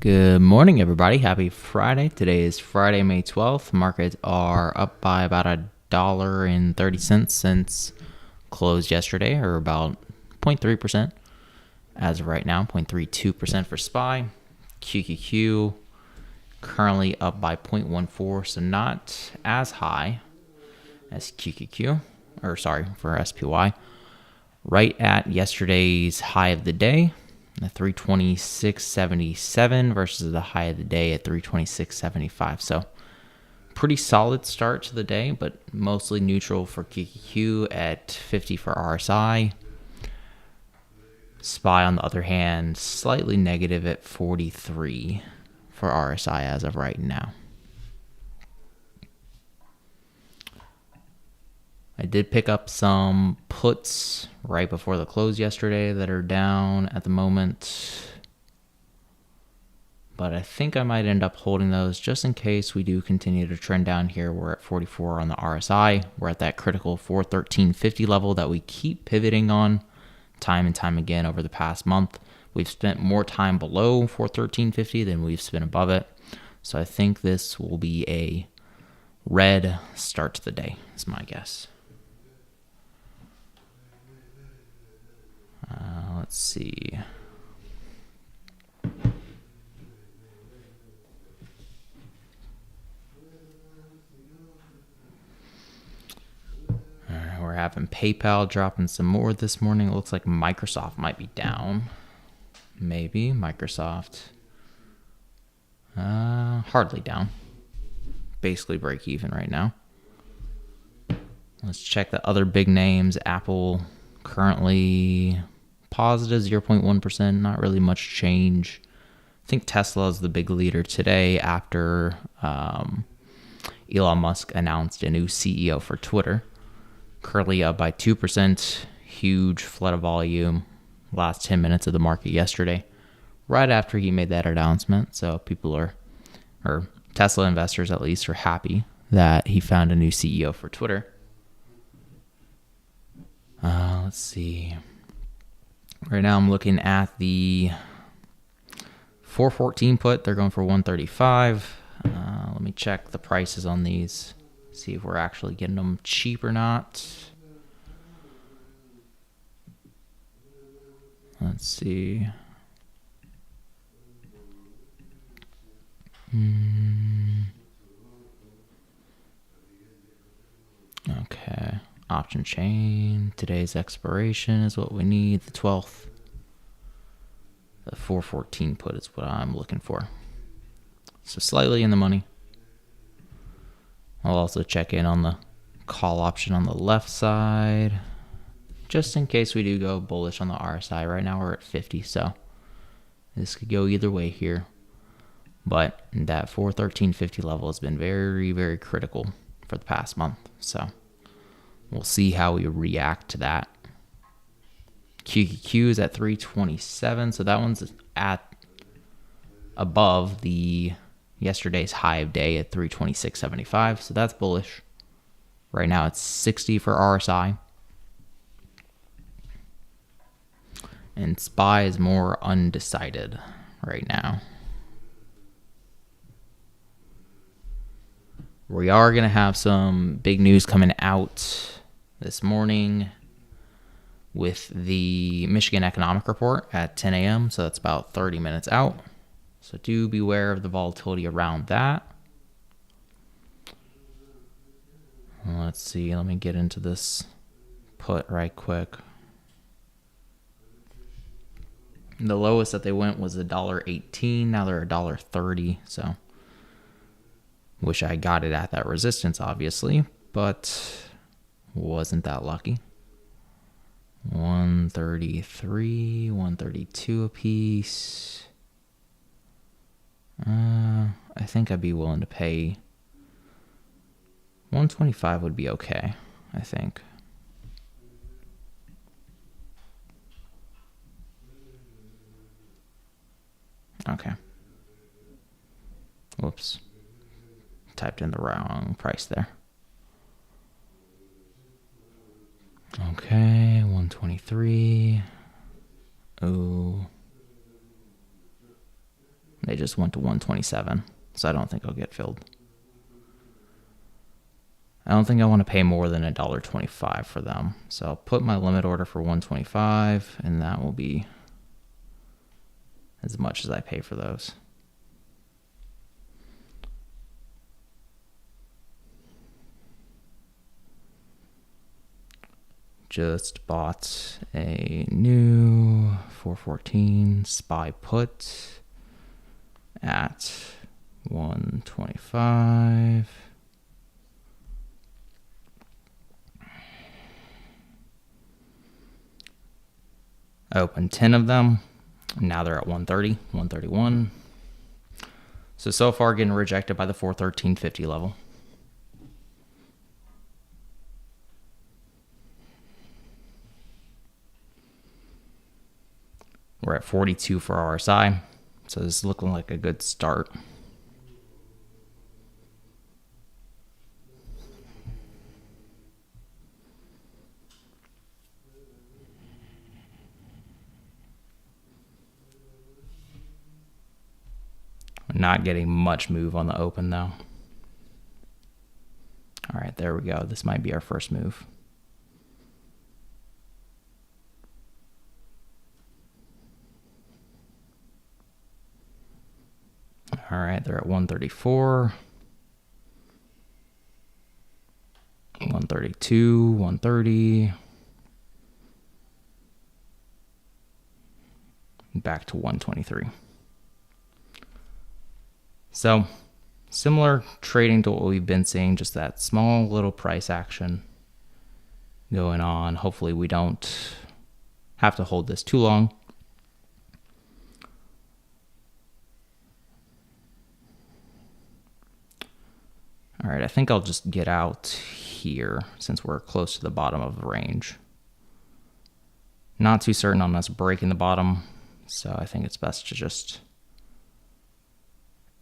Good morning, everybody. Happy Friday. Today is Friday, May 12th. Markets are up by about $1.30 since closed yesterday, or about 0.3% as of right now, 0.32% for SPY. QQQ currently up by 0.14, so not as high as QQQ, for SPY. Right at yesterday's high of the day, the 326.77 versus the high of the day at 326.75. So pretty solid start to the day, but mostly neutral for QQQ at 50 for RSI. SPY, on the other hand, slightly negative at 43 for RSI as of right now. I did pick up some puts right before the close yesterday that are down at the moment, but I think I might end up holding those just in case we do continue to trend down here. We're at 44 on the RSI. We're at that critical 413.50 level that we keep pivoting on time and time again over the past month. We've spent more time below 413.50 than we've spent above it, so I think this will be a red start to the day, is my guess. Let's see. We're having PayPal dropping some more this morning. It looks like Microsoft might be down. Maybe Microsoft. Hardly down. Basically break even right now. Let's check the other big names. Apple currently positive 0.1%, not really much change. I think Tesla is the big leader today after Elon Musk announced a new CEO for Twitter. Currently up by 2%, huge flood of volume last 10 minutes of the market yesterday, right after he made that announcement. So people or Tesla investors at least, are happy that he found a new CEO for Twitter. Let's see. Right now I'm looking at the 414 put. They're going for 135. Let me check the prices on these. See if we're actually getting them cheap or not. Let's see. Okay. Option chain. Today's expiration is what we need. The 12th. The 414 put is what I'm looking for. So slightly in the money. I'll also check in on the call option on the left side, just in case we do go bullish on the RSI. Right now we're at 50, so this could go either way here. But that 413.50 level has been very, very critical for the past month. So we'll see how we react to that. QQQ is at 327, so that one's at above the yesterday's high of day at 326.75, so that's bullish. Right now it's 60 for RSI. And SPY is more undecided right now. We are going to have some big news coming out this morning with the Michigan Economic Report at 10 a.m., so that's about 30 minutes out. So do beware of the volatility around that. Let's see, let me get into this put right quick. The lowest that they went was $1.18. Now they're $1.30. So wish I got it at that resistance, obviously, but wasn't that lucky. 133, 132 a piece. I think I'd be willing to pay 125 would be okay, I think. Okay. Whoops. Typed in the wrong price there. Okay, 123. Oh. They just went to 127, so I don't think I'll get filled. I don't think I want to pay more than $1.25 for them. So I'll put my limit order for 125, and that will be as much as I pay for those. Just bought a new 414 SPY put at 125. I opened 10 of them. Now they're at 130, 131. So far getting rejected by the 413.50 level. We're at 42 for RSI. So this is looking like a good start. Not getting much move on the open though. All right, there we go. This might be our first move. All right, they're at 134, 132, 130, back to 123. So similar trading to what we've been seeing, just that small little price action going on. Hopefully we don't have to hold this too long. All right, I think I'll just get out here since we're close to the bottom of the range. Not too certain on us breaking the bottom, so I think it's best to just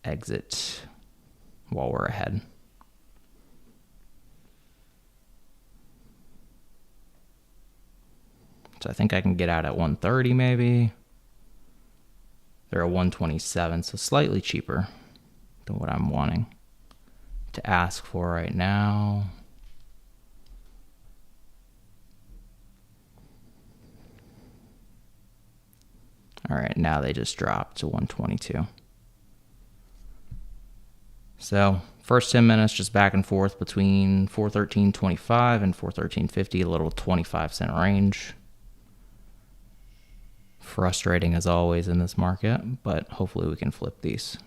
exit while we're ahead. So I think I can get out at 130 maybe. They're at 127, so slightly cheaper than what I'm wanting to ask for right now. All right, now they just dropped to 122. So first 10 minutes just back and forth between 413.25 and 413.50, a little 25-cent range. Frustrating as always in this market, but hopefully we can flip these.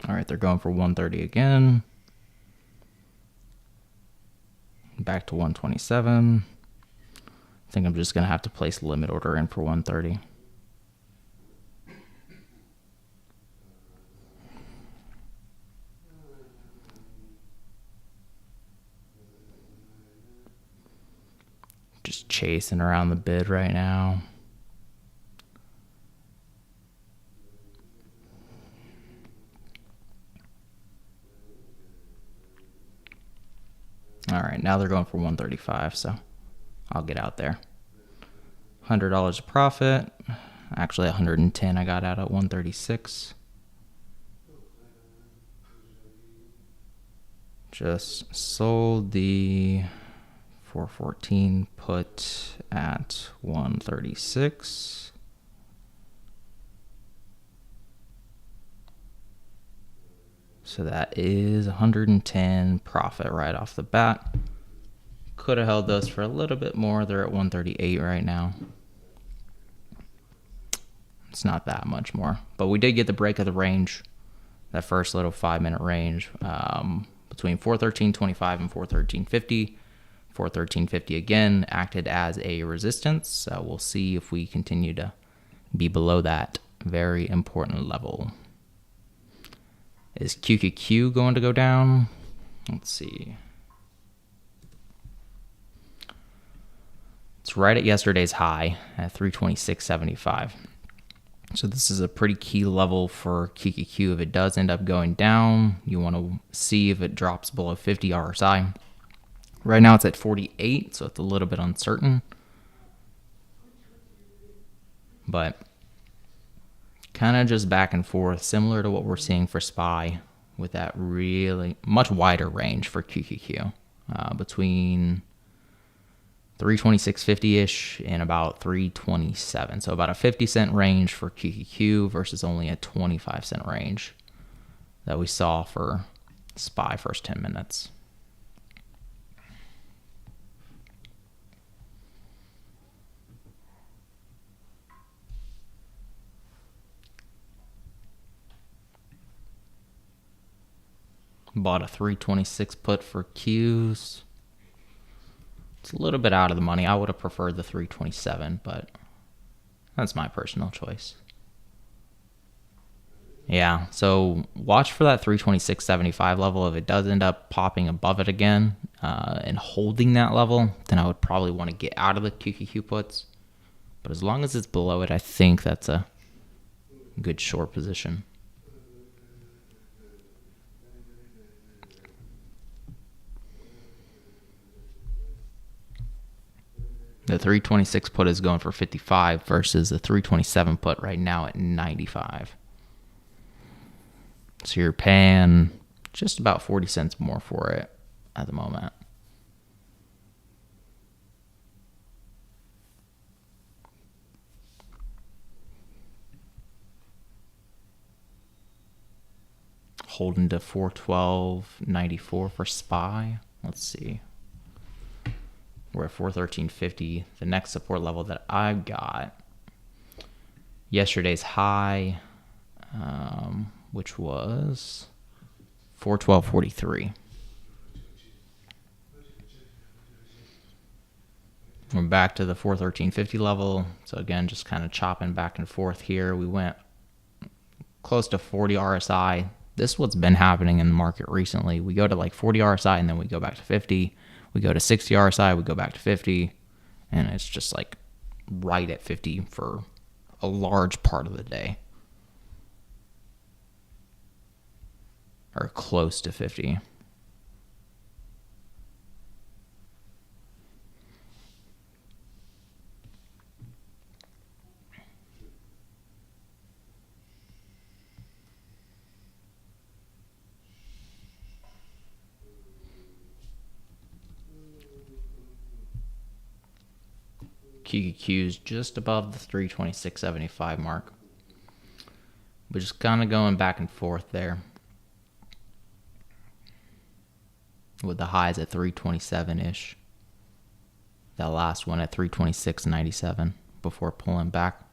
All right, they're going for 130 again. Back to 127. I think I'm just going to have to place limit order in for 130. Just chasing around the bid right now. All right, now they're going for 135, so I'll get out there. $100 of profit. Actually, 110 I got out at 136. Just sold the 414 put at 136. So that is 110 profit right off the bat. Could have held those for a little bit more. They're at 138 right now. It's not that much more. But we did get the break of the range, that first little 5-minute range between 413.25 and 413.50. 413.50 again acted as a resistance. So we'll see if we continue to be below that very important level. Is QQQ going to go down? Let's see. It's right at yesterday's high at 326.75. So this is a pretty key level for QQQ. If it does end up going down, you want to see if it drops below 50 RSI. Right now it's at 48, so it's a little bit uncertain. But kind of just back and forth, similar to what we're seeing for SPY, with that really much wider range for QQQ, between 326.50-ish and about 327. So about a 50-cent range for QQQ versus only a 25-cent range that we saw for SPY first 10 minutes. Bought a 326 put for Qs. It's a little bit out of the money. I would have preferred the 327, but that's my personal choice. Yeah, so watch for that 326.75 level. If it does end up popping above it again and holding that level, then I would probably want to get out of the QQQ puts. But as long as it's below it, I think that's a good short position. The 326 put is going for 55 versus the 327 put right now at 95. So you're paying just about 40 cents more for it at the moment. Holding to 412.94 for SPY. Let's see. We're at 413.50. The next support level that I've got, yesterday's high, which was 412.43. We're back to the 413.50 level. So again, just kind of chopping back and forth here. We went close to 40 RSI. This is what's been happening in the market recently. We go to like 40 RSI and then we go back to 50. We go to 60 RSI, we go back to 50, and it's just like right at 50 for a large part of the day. Or close to 50. QQQ's just above the 326.75 mark. We're just kind of going back and forth there, with the highs at 327-ish. That last one at 326.97 before pulling back.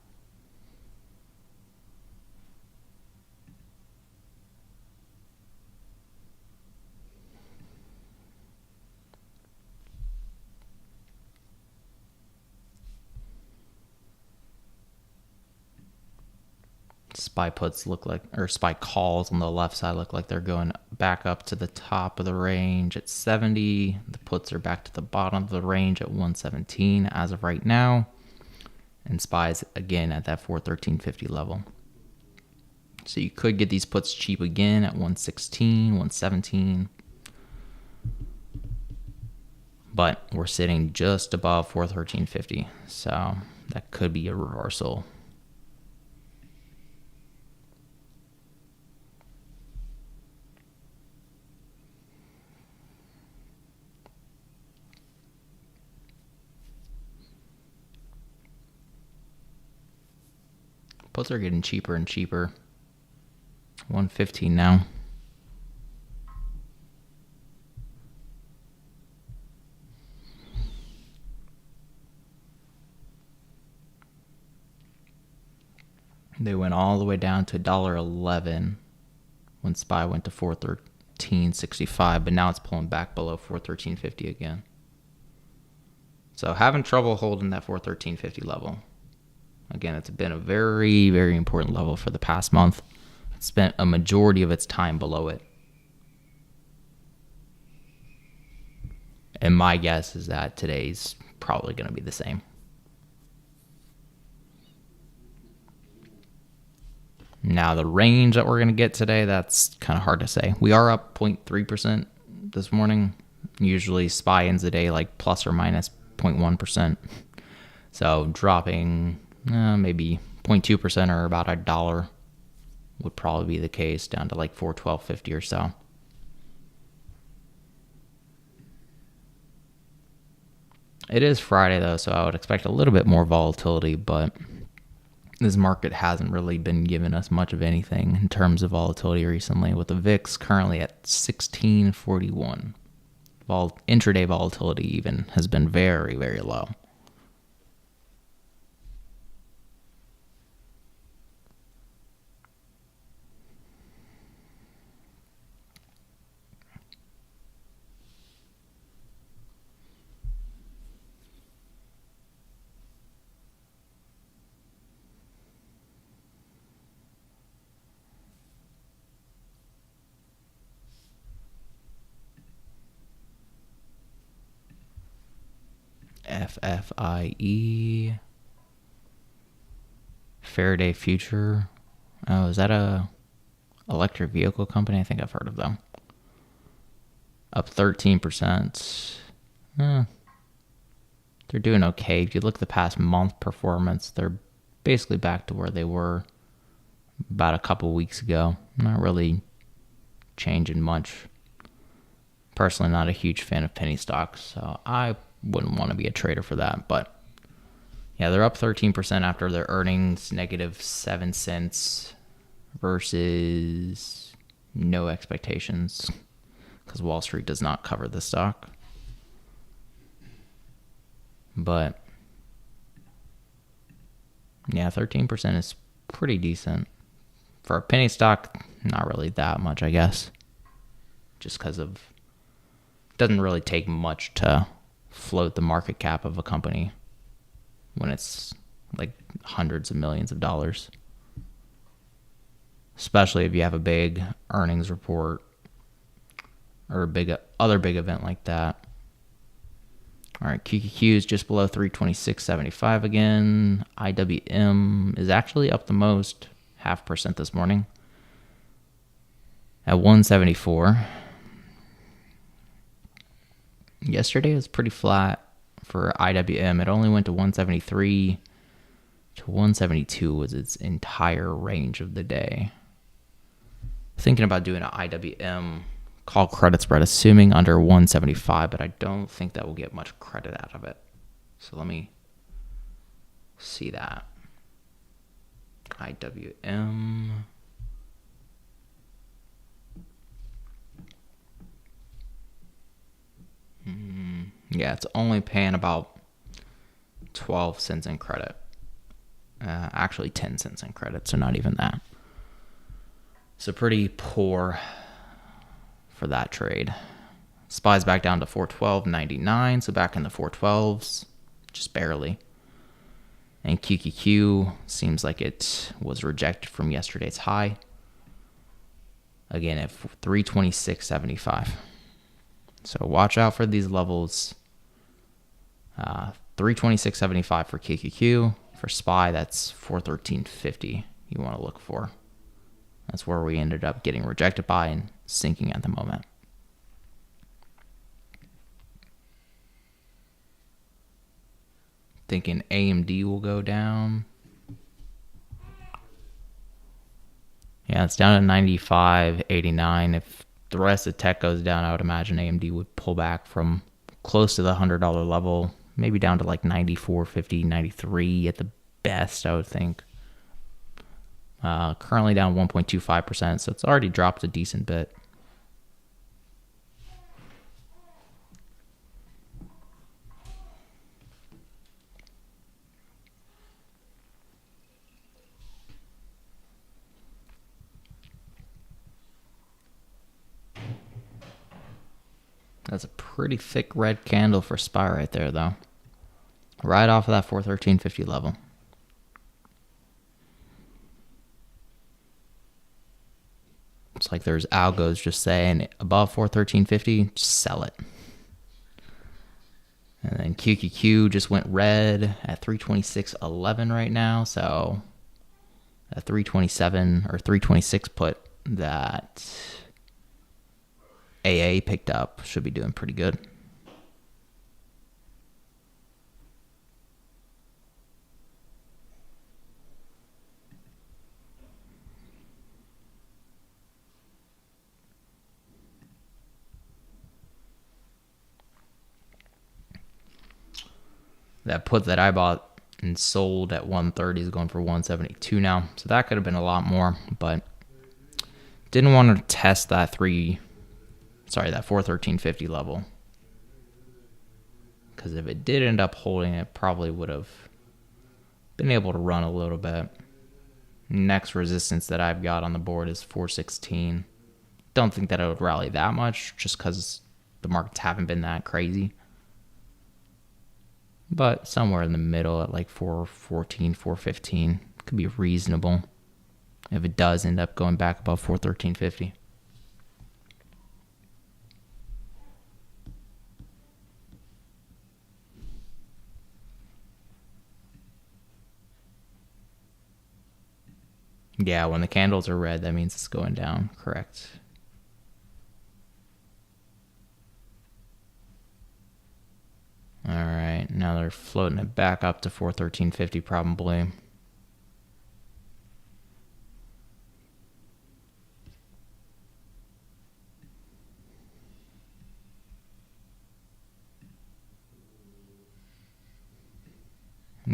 SPY puts look like, or SPY calls on the left side look like they're going back up to the top of the range at 70. The puts are back to the bottom of the range at 117 as of right now. And SPY's again at that 413.50 level. So you could get these puts cheap again at 116, 117. But we're sitting just above 413.50. So that could be a reversal. Puts are getting cheaper and cheaper. 115 now. They went all the way down to $1.11 when SPY went to 413.65, but now it's pulling back below 413.50 again. So having trouble holding that 413.50 level. Again, it's been a very, very important level for the past month. It spent a majority of its time below it. And my guess is that today's probably going to be the same. Now the range that we're going to get today, that's kind of hard to say. We are up 0.3% this morning. Usually SPY ends the day like plus or minus 0.1%. So dropping maybe 0.2% or about $1 would probably be the case, down to like 412.50 or so. It is Friday though, so I would expect a little bit more volatility, but this market hasn't really been giving us much of anything in terms of volatility recently, with the VIX currently at 1641. Intraday volatility even has been very, very low. FFIE, Faraday Future. Oh, is that a electric vehicle company? I think I've heard of them. Up 13%. They're doing okay. If you look at the past month performance, they're basically back to where they were about a couple weeks ago. Not really changing much. Personally, not a huge fan of penny stocks, so I wouldn't want to be a trader for that. But yeah, they're up 13% after their earnings, negative 7 cents versus no expectations, because Wall Street does not cover the stock. But yeah, 13% is pretty decent. For a penny stock, not really that much, I guess. Just because it doesn't really take much to float the market cap of a company when it's like hundreds of millions of dollars. Especially if you have a big earnings report or a other big event like that. All right, QQQ is just below 326.75 again. IWM is actually up the most, 0.5% this morning, at 174. Yesterday was pretty flat for IWM. It only went to 173 to 172 was its entire range of the day. Thinking about doing an IWM call credit spread, assuming under 175, but I don't think that will get much credit out of it. So let me see that. IWM. Yeah, it's only paying about 12 cents in credit. Actually 10 cents in credit, so not even that. So pretty poor for that trade. SPY's back down to 412.99, so back in the 412s, just barely. And QQQ seems like it was rejected from yesterday's high. Again at 326.75. So watch out for these levels. 326.75 for QQQ. For SPY, that's 413.50 you want to look for. That's where we ended up getting rejected by and sinking at the moment. Thinking AMD will go down. Yeah, it's down at 95.89. If the rest of tech goes down, I would imagine AMD would pull back from close to the $100 level, maybe down to like 94.50, 93 at the best, I would think. Currently down 1.25%, so it's already dropped a decent bit. That's a pretty thick red candle for SPY right there, though. Right off of that 413.50 level. It's like there's algos just saying above 413.50, just sell it. And then QQQ just went red at 326.11 right now. So a 327 or 326 put that AA picked up should be doing pretty good. That put that I bought and sold at 130 is going for 172 now. So that could have been a lot more, but didn't want to test that 413.50 level. Because if it did end up holding, it probably would have been able to run a little bit. Next resistance that I've got on the board is 416. Don't think that it would rally that much just because the markets haven't been that crazy. But somewhere in the middle at like 414, 415 could be reasonable if it does end up going back above 413.50. Yeah, when the candles are red, that means it's going down. Correct. All right, now they're floating it back up to 413.50 probably.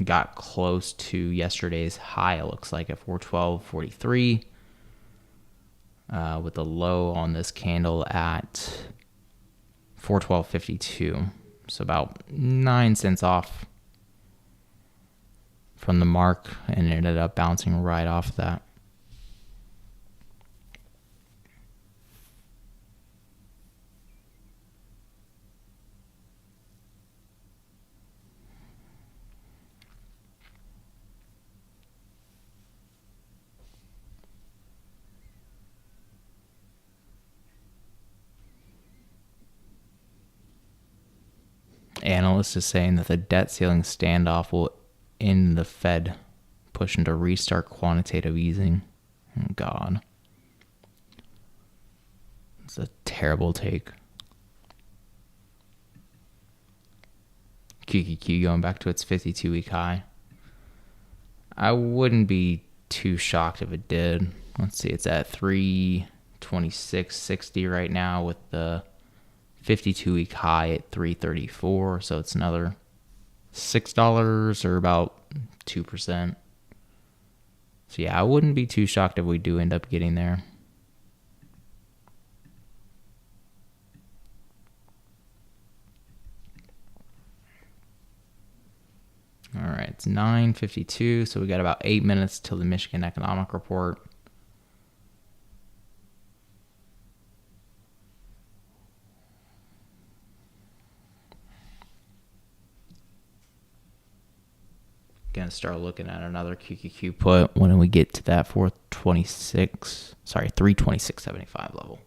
Got close to yesterday's high, it looks like, at 412.43, with the low on this candle at 412.52. So about 9 cents off from the mark, and it ended up bouncing right off that. Analyst is saying that the debt ceiling standoff will end the Fed pushing to restart quantitative easing. Oh, God. It's a terrible take. QQQ going back to its 52-week high. I wouldn't be too shocked if it did. Let's see, it's at 326.60 right now with the 52-week high at 334, so it's another $6 or about 2%. So yeah, I wouldn't be too shocked if we do end up getting there. All right, it's 9:52, so we got about 8 minutes till the Michigan economic report. Gonna start looking at another QQQ put when we get to that 326.75 level.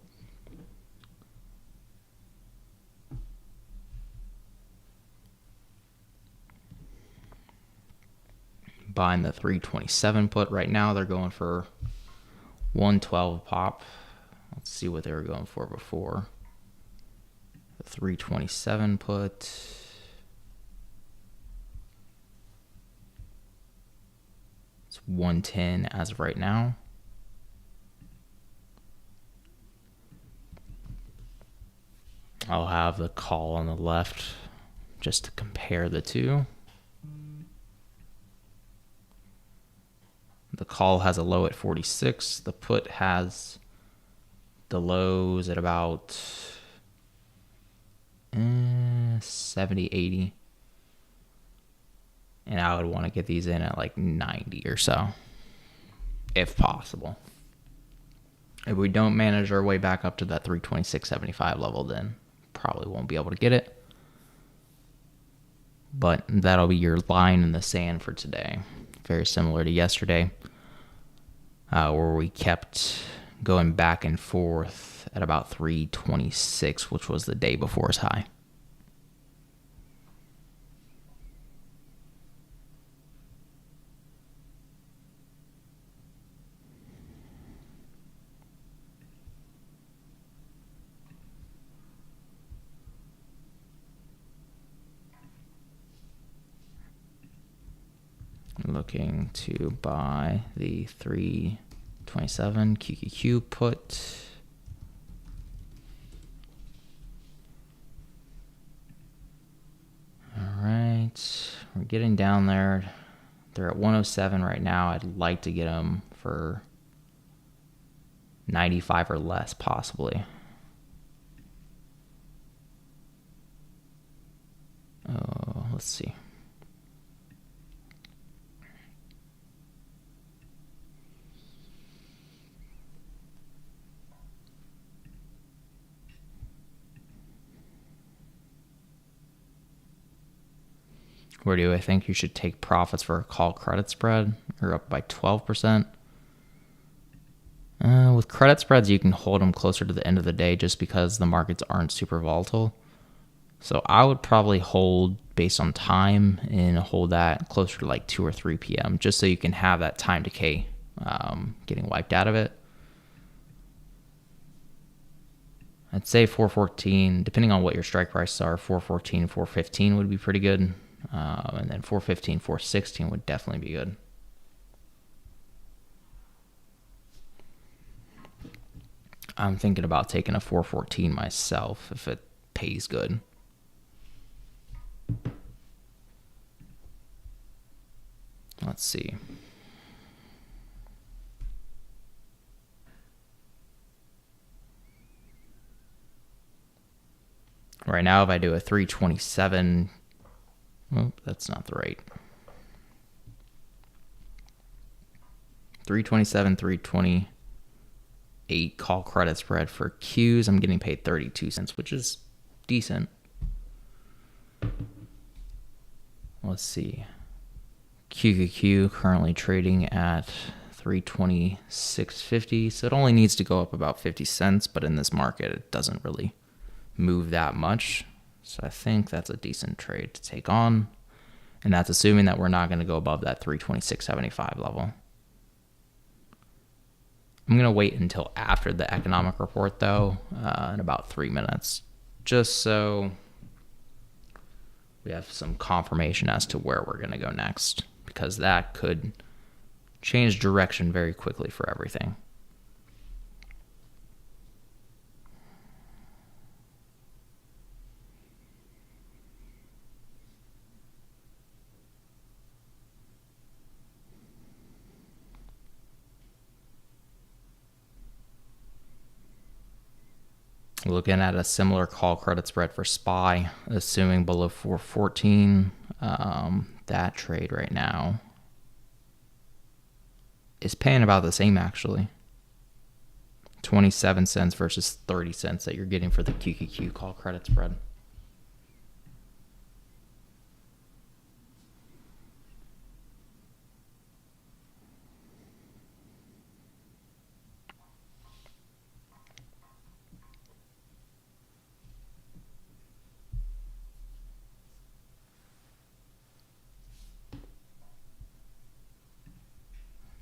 Buying the 327 put right now, they're going for 112 pop. Let's see what they were going for before. The 327 put. It's 110 as of right now. I'll have the call on the left just to compare the two. The call has a low at 46. The put has the lows at about 70, 80. And I would want to get these in at like 90 or so, if possible. If we don't manage our way back up to that 326.75 level, then probably won't be able to get it. But that'll be your line in the sand for today. Very similar to yesterday, where we kept going back and forth at about 326, which was the day before's high. Looking to buy the 327 QQQ put. All right, we're getting down there. They're at 107 right now. I'd like to get them for 95 or less, possibly. Let's see. Where do I think you should take profits for a call credit spread? You're up by 12%. With credit spreads, you can hold them closer to the end of the day just because the markets aren't super volatile. So I would probably hold based on time and hold that closer to like 2 or 3 p.m. just so you can have that time decay getting wiped out of it. I'd say 414, depending on what your strike prices are, 414, 415 would be pretty good. And then 415, 416 would definitely be good. I'm thinking about taking a 414 myself if it pays good. Let's see. Right now, if I do a 327, oh, that's not the right. 327, 328 call credit spread for Qs. I'm getting paid 32 cents, which is decent. Let's see. QQQ currently trading at 326.50, so it only needs to go up about 50 cents, but in this market, it doesn't really move that much. So I think that's a decent trade to take on, and that's assuming that we're not going to go above that 326.75 level. I'm going to wait until after the economic report, though, in about 3 minutes, just so we have some confirmation as to where we're going to go next, because that could change direction very quickly for everything. Looking at a similar call credit spread for SPY, assuming below 414. That trade right now is paying about the same, actually. 27 cents versus 30 cents that you're getting for the QQQ call credit spread.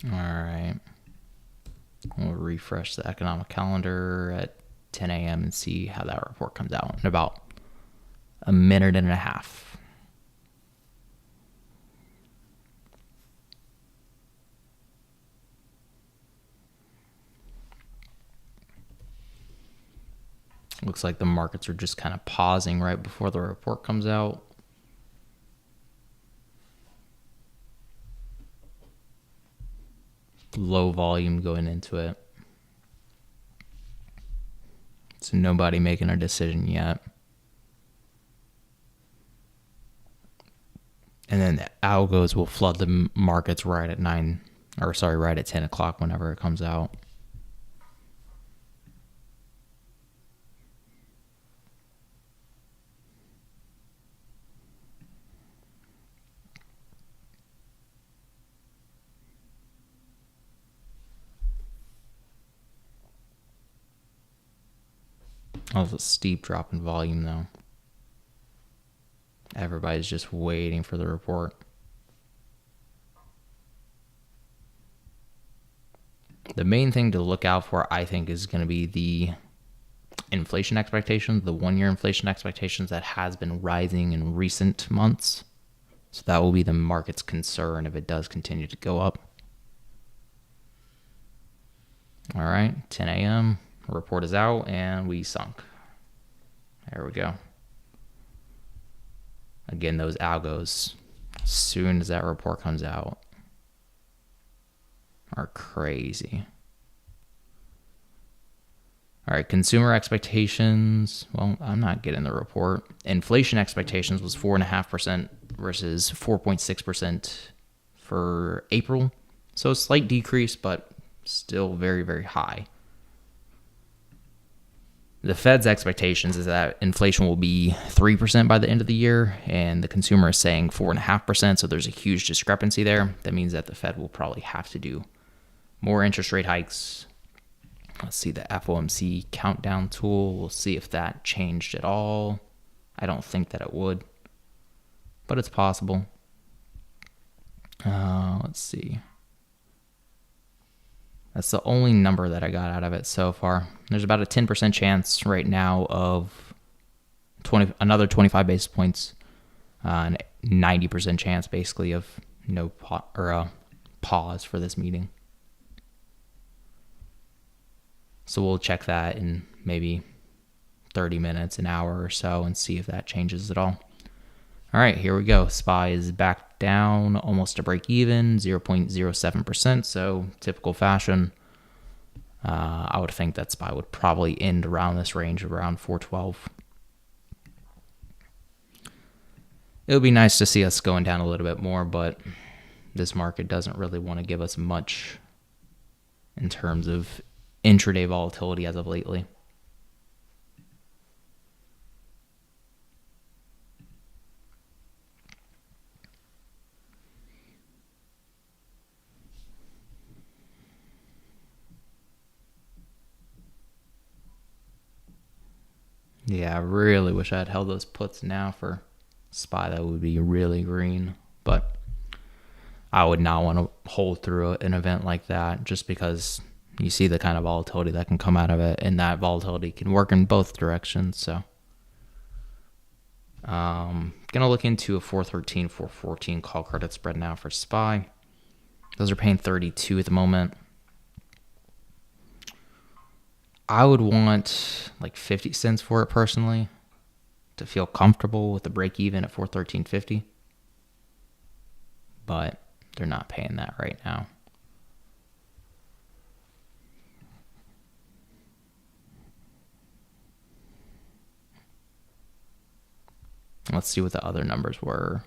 All right. We'll refresh the economic calendar at 10 a.m. and see how that report comes out in about a minute and a half. Looks like the markets are just kind of pausing right before the report comes out. Low volume going into it. So nobody making a decision yet. And then the algos will flood the markets right at right at 10 o'clock whenever it comes out. That was a steep drop in volume, though. Everybody's just waiting for the report. The main thing to look out for, I think, is going to be the inflation expectations, the one-year inflation expectations that has been rising in recent months. So that will be the market's concern if it does continue to go up. All right, 10 a.m. Report is out and we sunk. There we go. Again, those algos, as soon as that report comes out, are crazy. All right, consumer expectations. Well, I'm not getting the report. Inflation expectations was 4.5% versus 4.6% for April. So a slight decrease, but still very, very high. The Fed's expectations is that inflation will be 3% by the end of the year, and the consumer is saying 4.5%. So there's a huge discrepancy there. That means that the Fed will probably have to do more interest rate hikes. Let's see the FOMC countdown tool. We'll see if that changed at all. I don't think that it would, but it's possible. Let's see. That's the only number that I got out of it so far. There's about a 10% chance right now of another 25 basis points, and 90% chance basically of no pause for this meeting. So we'll check that in maybe 30 minutes, an hour or so, and see if that changes at all. All right, here we go. SPY is back down almost to break even, 0.07%. So typical fashion. I would think that SPY would probably end around this range, around 412. It would be nice to see us going down a little bit more, but this market doesn't really want to give us much in terms of intraday volatility as of lately. Yeah, I really wish I had held those puts now for SPY. That would be really green, but I would not want to hold through an event like that just because you see the kind of volatility that can come out of it, and that volatility can work in both directions. So gonna look into a 413, 414 call credit spread now for SPY. Those are paying 32 at the moment. I would want like 50 cents for it personally to feel comfortable with the break even at 413.50. But they're not paying that right now. Let's see what the other numbers were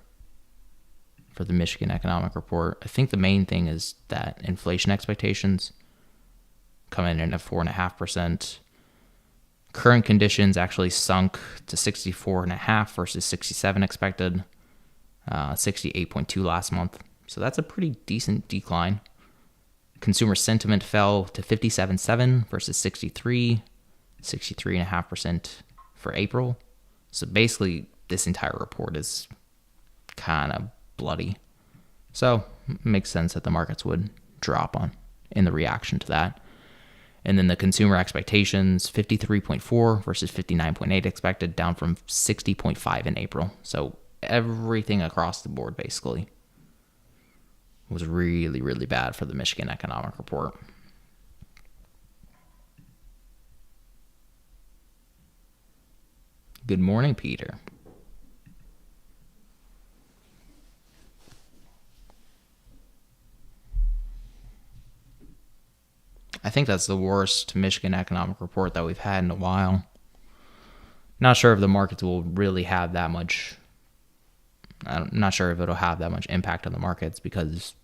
for the Michigan Economic Report. I think the main thing is that inflation expectations coming in at 4.5%. Current conditions actually sunk to 64.5 versus 67 expected, 68.2 last month. So that's a pretty decent decline. Consumer sentiment fell to 57.7 versus 63, 63.5% for April. So basically, this entire report is kind of bloody. So it makes sense that the markets would drop on in the reaction to that. And then the consumer expectations, 53.4 versus 59.8 expected, down from 60.5 in April. So everything across the board basically was really, really bad for the Michigan Economic Report. Good morning, Peter. I think that's the worst Michigan Economic Report that we've had in a while. Not sure if the markets will really have that much. I'm not sure if it'll have that much impact on the markets because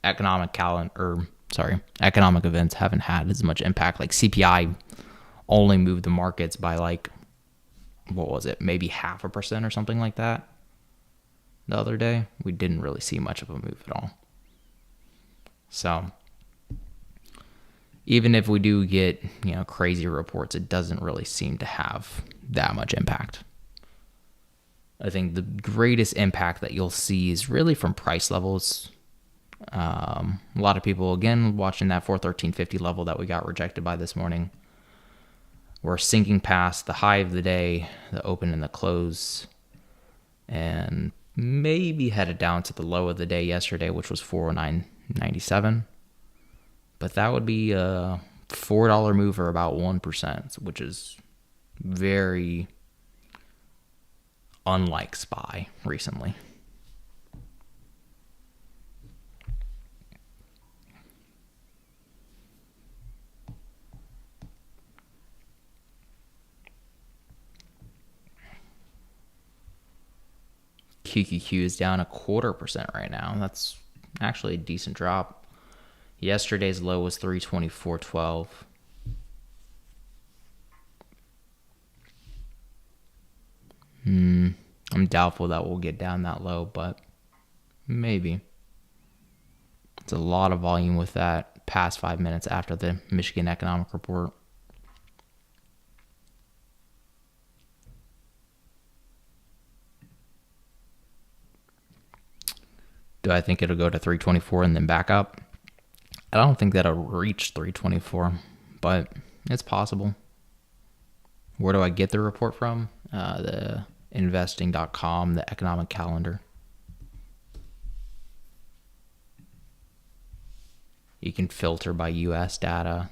economic events haven't had as much impact. Like CPI only moved the markets by like, what was it? Maybe 0.5% or something like that. The other day, we didn't really see much of a move at all. So even if we do get, crazy reports, it doesn't really seem to have that much impact. I think the greatest impact that you'll see is really from price levels. A lot of people, again, watching that 413.50 level that we got rejected by this morning. We're sinking past the high of the day, the open and the close, and maybe headed down to the low of the day yesterday, which was 409.97. But that would be a $4 move or about 1%, which is very unlike SPY recently. QQQ is down 0.25% right now. That's actually a decent drop. Yesterday's low was 324.12. I'm doubtful that we'll get down that low, but maybe. It's a lot of volume with that past 5 minutes after the Michigan economic report. Do I think it'll go to 324 and then back up? I don't think that'll reach 324, but it's possible. Where do I get the report from? The investing.com, the economic calendar. You can filter by US data.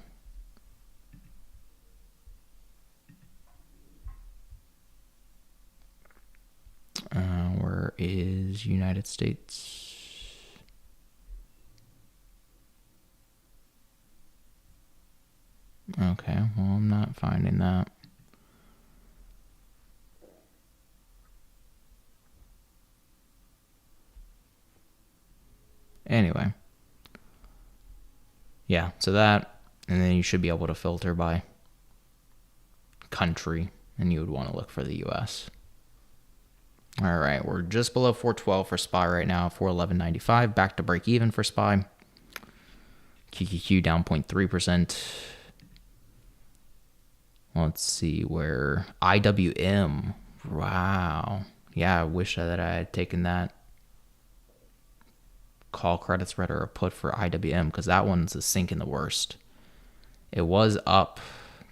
Where is United States? Okay, well, I'm not finding that. Anyway. Yeah, so that, and then you should be able to filter by country, and you would want to look for the US. All right, we're just below 412 for SPY right now, 411.95, back to break even for SPY. QQQ down 0.3%. Let's see where IWM. Wow. Yeah, I wish that I had taken that call credit spread or a put for IWM, because that one's a sink in the worst. It was up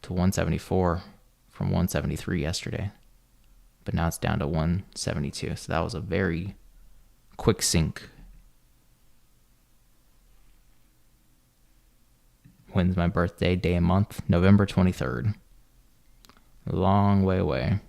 to 174 from 173 yesterday, but now it's down to 172. So that was a very quick sink. When's my birthday? Day and month? November 23rd. A long way away.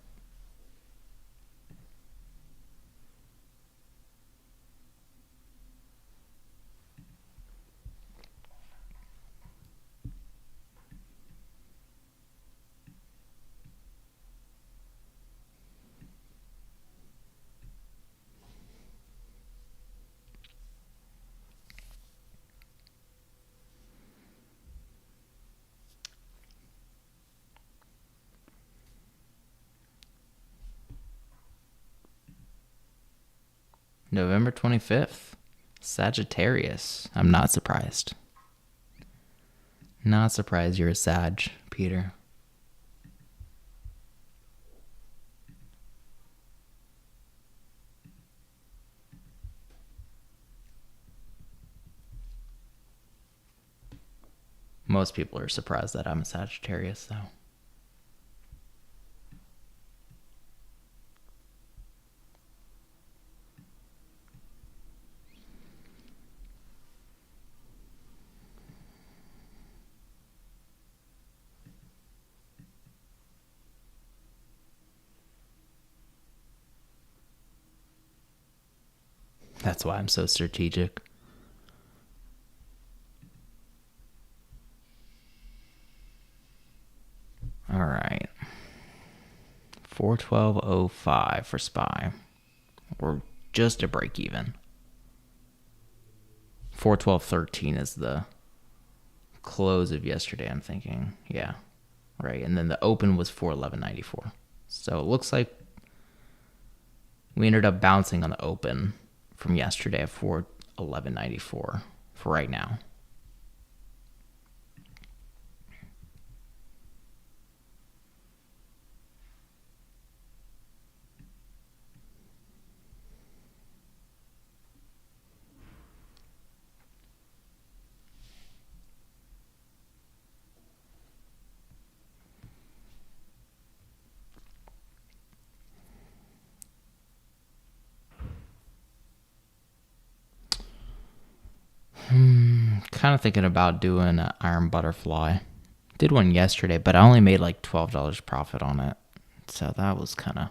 November 25th. Sagittarius. I'm not surprised. Not surprised you're a Sag, Peter. Most people are surprised that I'm a Sagittarius, though. That's why I'm so strategic. All right. 412.05 for SPY. Or just a break even. 412.13 is the close of yesterday, I'm thinking. Yeah. Right. And then the open was 411.94. So it looks like we ended up bouncing on the open from yesterday at 411.94 for right now. kind of thinking about doing an iron butterfly. Did one yesterday, but I only made like $12 profit on it. So that was kind of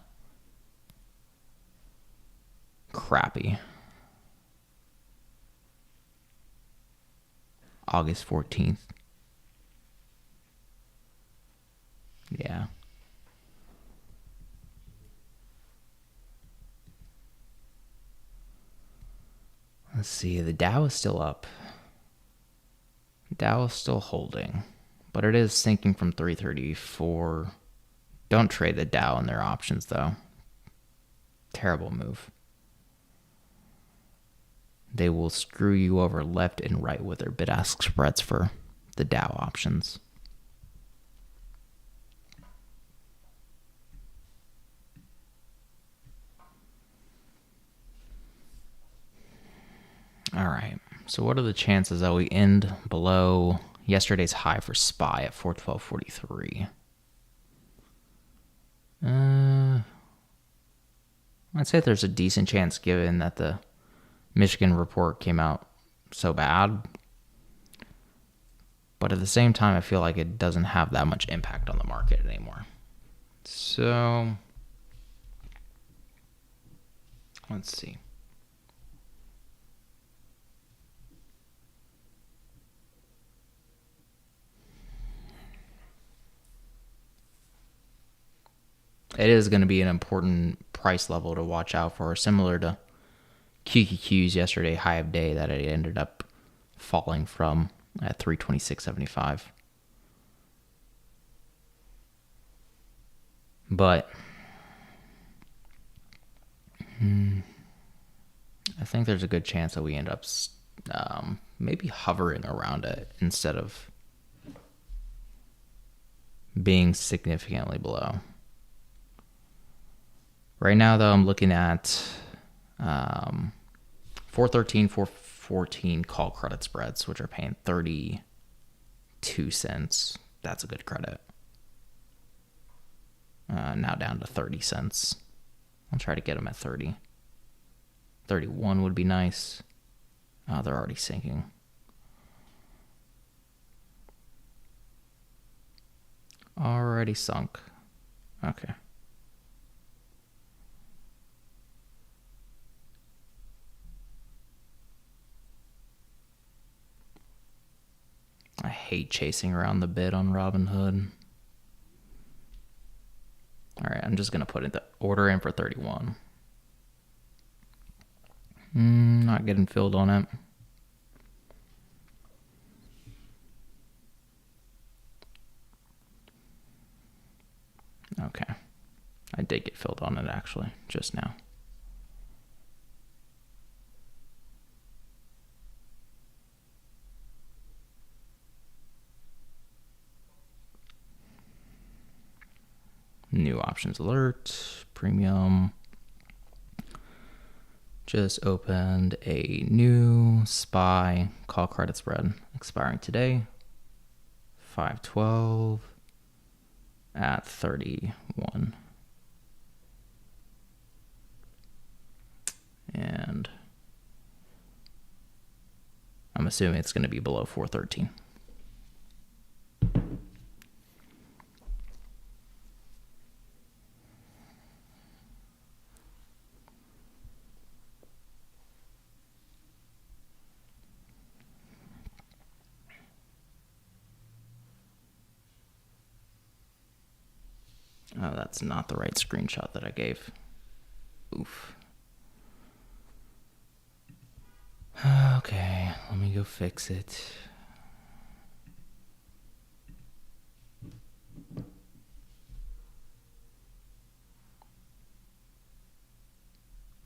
crappy. August 14th. Yeah. Let's see. The Dow is still up. Dow is still holding, but it is sinking from 334. Don't trade the Dow in their options, though. Terrible move. They will screw you over left and right with their bid-ask spreads for the Dow options. All right. So what are the chances that we end below yesterday's high for SPY at 412.43? I'd say there's a decent chance given that the Michigan report came out so bad. But at the same time, I feel like it doesn't have that much impact on the market anymore. So let's see. It is going to be an important price level to watch out for, similar to QQQ's yesterday high of day that it ended up falling from at 326.75. But I think there's a good chance that we end up maybe hovering around it instead of being significantly below. Right now, though, I'm looking at 413, 414 call credit spreads, which are paying 32 cents. That's a good credit. Now down to 30 cents. I'll try to get them at 30. 31 would be nice. They're already sinking. Already sunk. Okay. I hate chasing around the bid on Robinhood. All right, I'm just going to put the order in for 31. Not getting filled on it. Okay. I did get filled on it actually, just now. New options alert, premium. Just opened a new SPY call credit spread expiring today, 5/12 at 31. And I'm assuming it's going to be below 413. Oh, that's not the right screenshot that I gave. Oof. Okay, let me go fix it.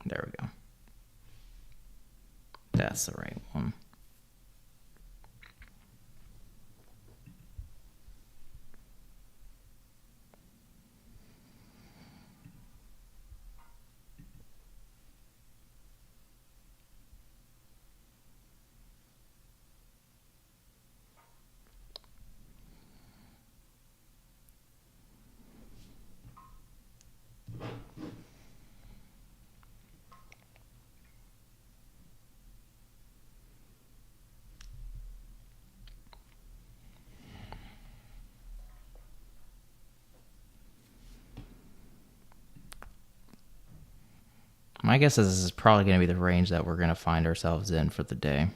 There we go. That's the right one. My guess is this is probably going to be the range that we're going to find ourselves in for the day.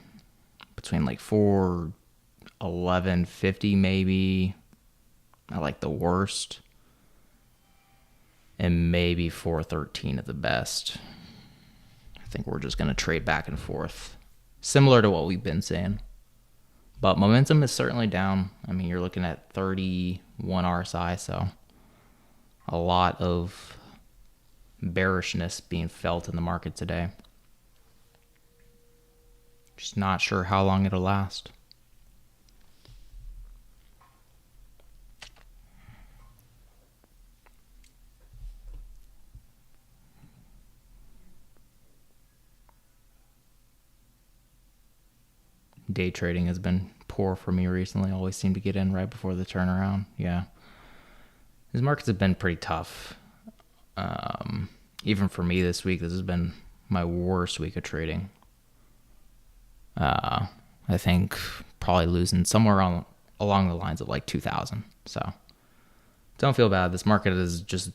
Between like 411.50 maybe, at like the worst, and maybe 413 at the best. I think we're just going to trade back and forth, similar to what we've been saying. But momentum is certainly down. I mean, you're looking at 31 RSI, so a lot of bearishness being felt in the market today. Just not sure how long it'll last. Day trading has been poor for me recently. I always seem to get in right before the turnaround. Yeah. These markets have been pretty tough. Even for me this week, this has been my worst week of trading. I think probably losing somewhere along the lines of like 2,000. So don't feel bad. This market is just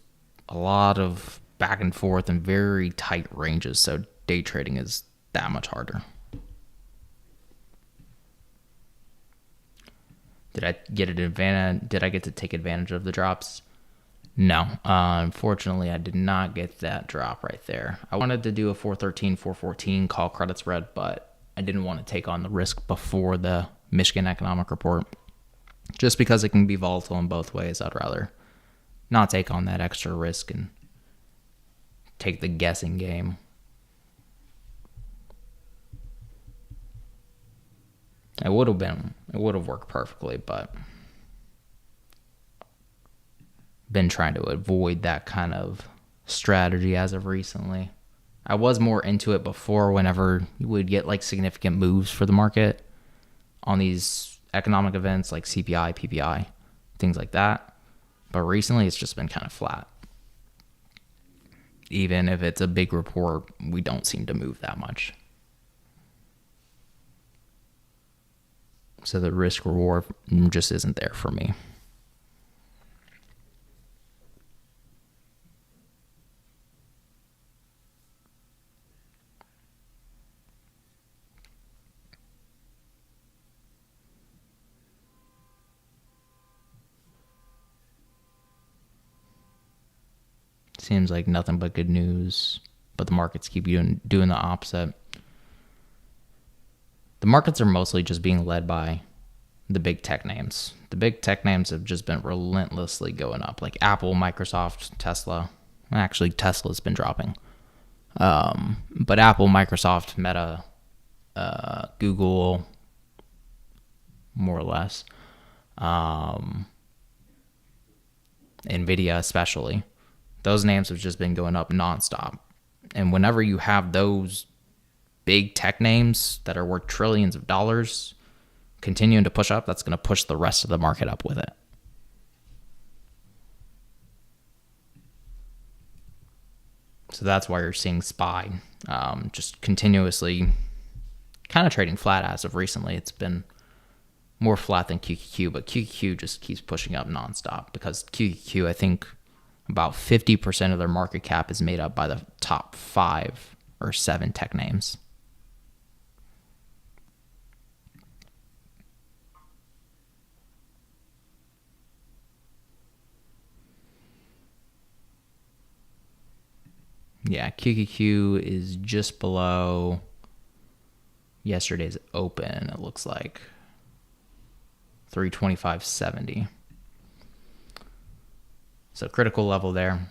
a lot of back and forth and very tight ranges. So day trading is that much harder. Did I get an advantage? Did I get to take advantage of the drops? No. Unfortunately, I did not get that drop right there. I wanted to do a 413, 414 call credit spread, but I didn't want to take on the risk before the Michigan economic report. Just because it can be volatile in both ways, I'd rather not take on that extra risk and take the guessing game. It would have worked perfectly, but been trying to avoid that kind of strategy as of recently. I was more into it before whenever you would get like significant moves for the market on these economic events like CPI, PPI, things like that. But recently it's just been kind of flat. Even if it's a big report, we don't seem to move that much. So the risk reward just isn't there for me. Seems like nothing but good news, but the markets keep doing the opposite. The markets are mostly just being led by the big tech names. The big tech names have just been relentlessly going up, like Apple, Microsoft, Tesla. Actually, Tesla's been dropping. But Apple, Microsoft, Meta, Google, more or less. Nvidia especially. Those names have just been going up nonstop. And whenever you have those big tech names that are worth trillions of dollars continuing to push up, that's going to push the rest of the market up with it. So that's why you're seeing SPY just continuously kind of trading flat as of recently. It's been more flat than QQQ, but QQQ just keeps pushing up nonstop because QQQ, I think about 50% of their market cap is made up by the top 5 or 7 tech names. Yeah, QQQ is just below yesterday's open, it looks like. 325.70. So critical level there.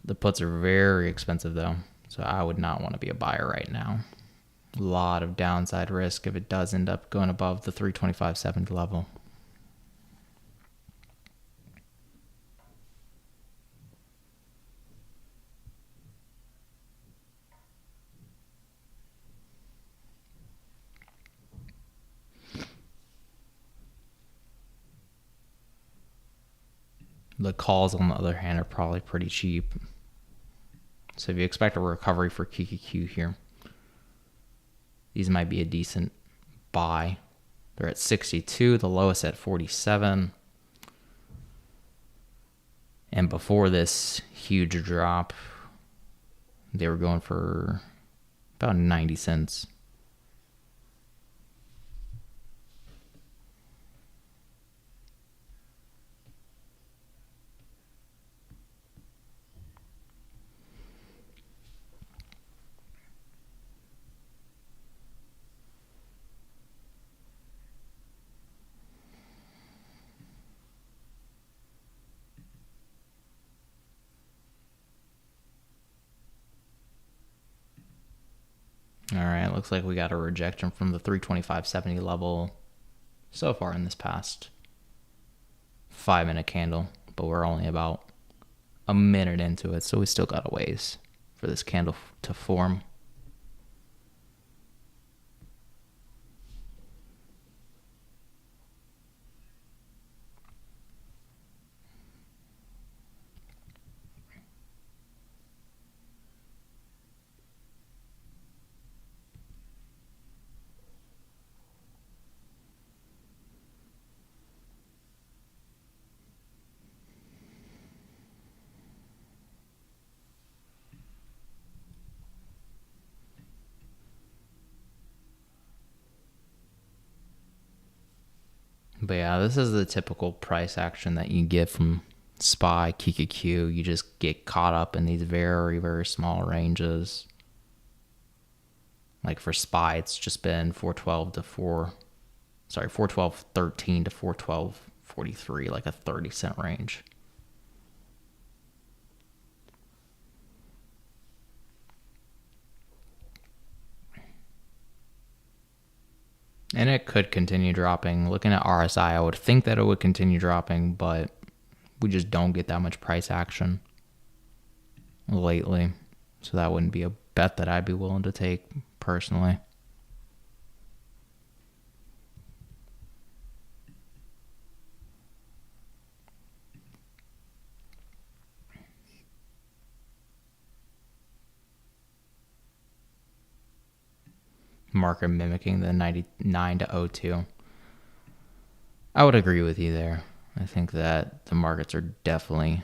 The puts are very expensive though, so I would not want to be a buyer right now. A lot of downside risk if it does end up going above the 325.70 level. The calls, on the other hand, are probably pretty cheap. So if you expect a recovery for QQQ here, these might be a decent buy. They're at 62, the lowest at 47. And before this huge drop, They were going for about 90 cents. All right, looks like we got a rejection from the 325.70 level so far in this past 5-minute candle, but we're only about a minute into it, so we still got a ways for this candle to form. But yeah, this is the typical price action that you get from SPY, QQQ. You just get caught up in these very, very small ranges. Like for SPY, it's just been 412 to 412.13 to 412.43, like a 30-cent range. And it could continue dropping. Looking at RSI, I would think that it would continue dropping, but we just don't get that much price action lately. So that wouldn't be a bet that I'd be willing to take personally. Market mimicking the 99 to 02. I would agree with you there. I think that the markets are definitely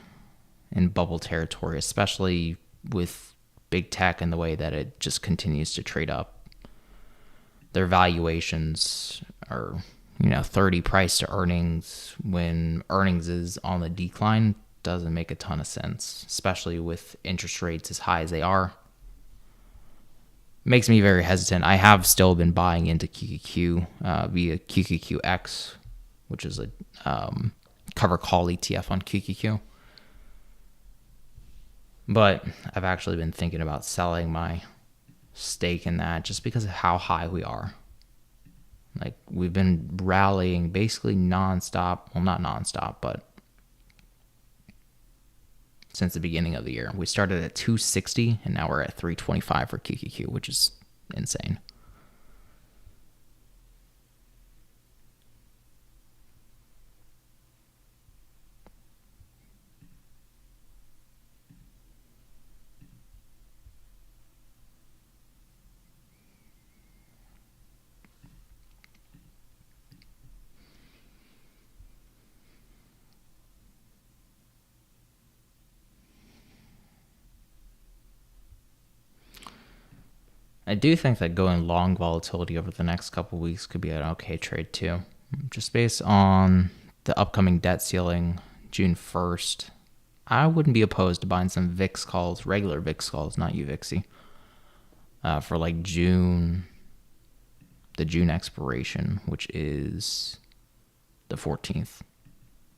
in bubble territory, especially with big tech and the way that it just continues to trade up. Their valuations are, 30 price to earnings when earnings is on the decline doesn't make a ton of sense, especially with interest rates as high as they are. Makes me very hesitant. I have still been buying into QQQ via QQQX, which is a cover call ETF on QQQ. But I've actually been thinking about selling my stake in that just because of how high we are. Like, we've been rallying basically nonstop. Well, not nonstop, but since the beginning of the year. We started at 260 and now we're at 325 for QQQ, which is insane. I do think that going long volatility over the next couple of weeks could be an okay trade too. Just based on the upcoming debt ceiling June 1st, I wouldn't be opposed to buying some VIX calls, regular VIX calls, not UVIXy, for like June, the June expiration, which is the 14th.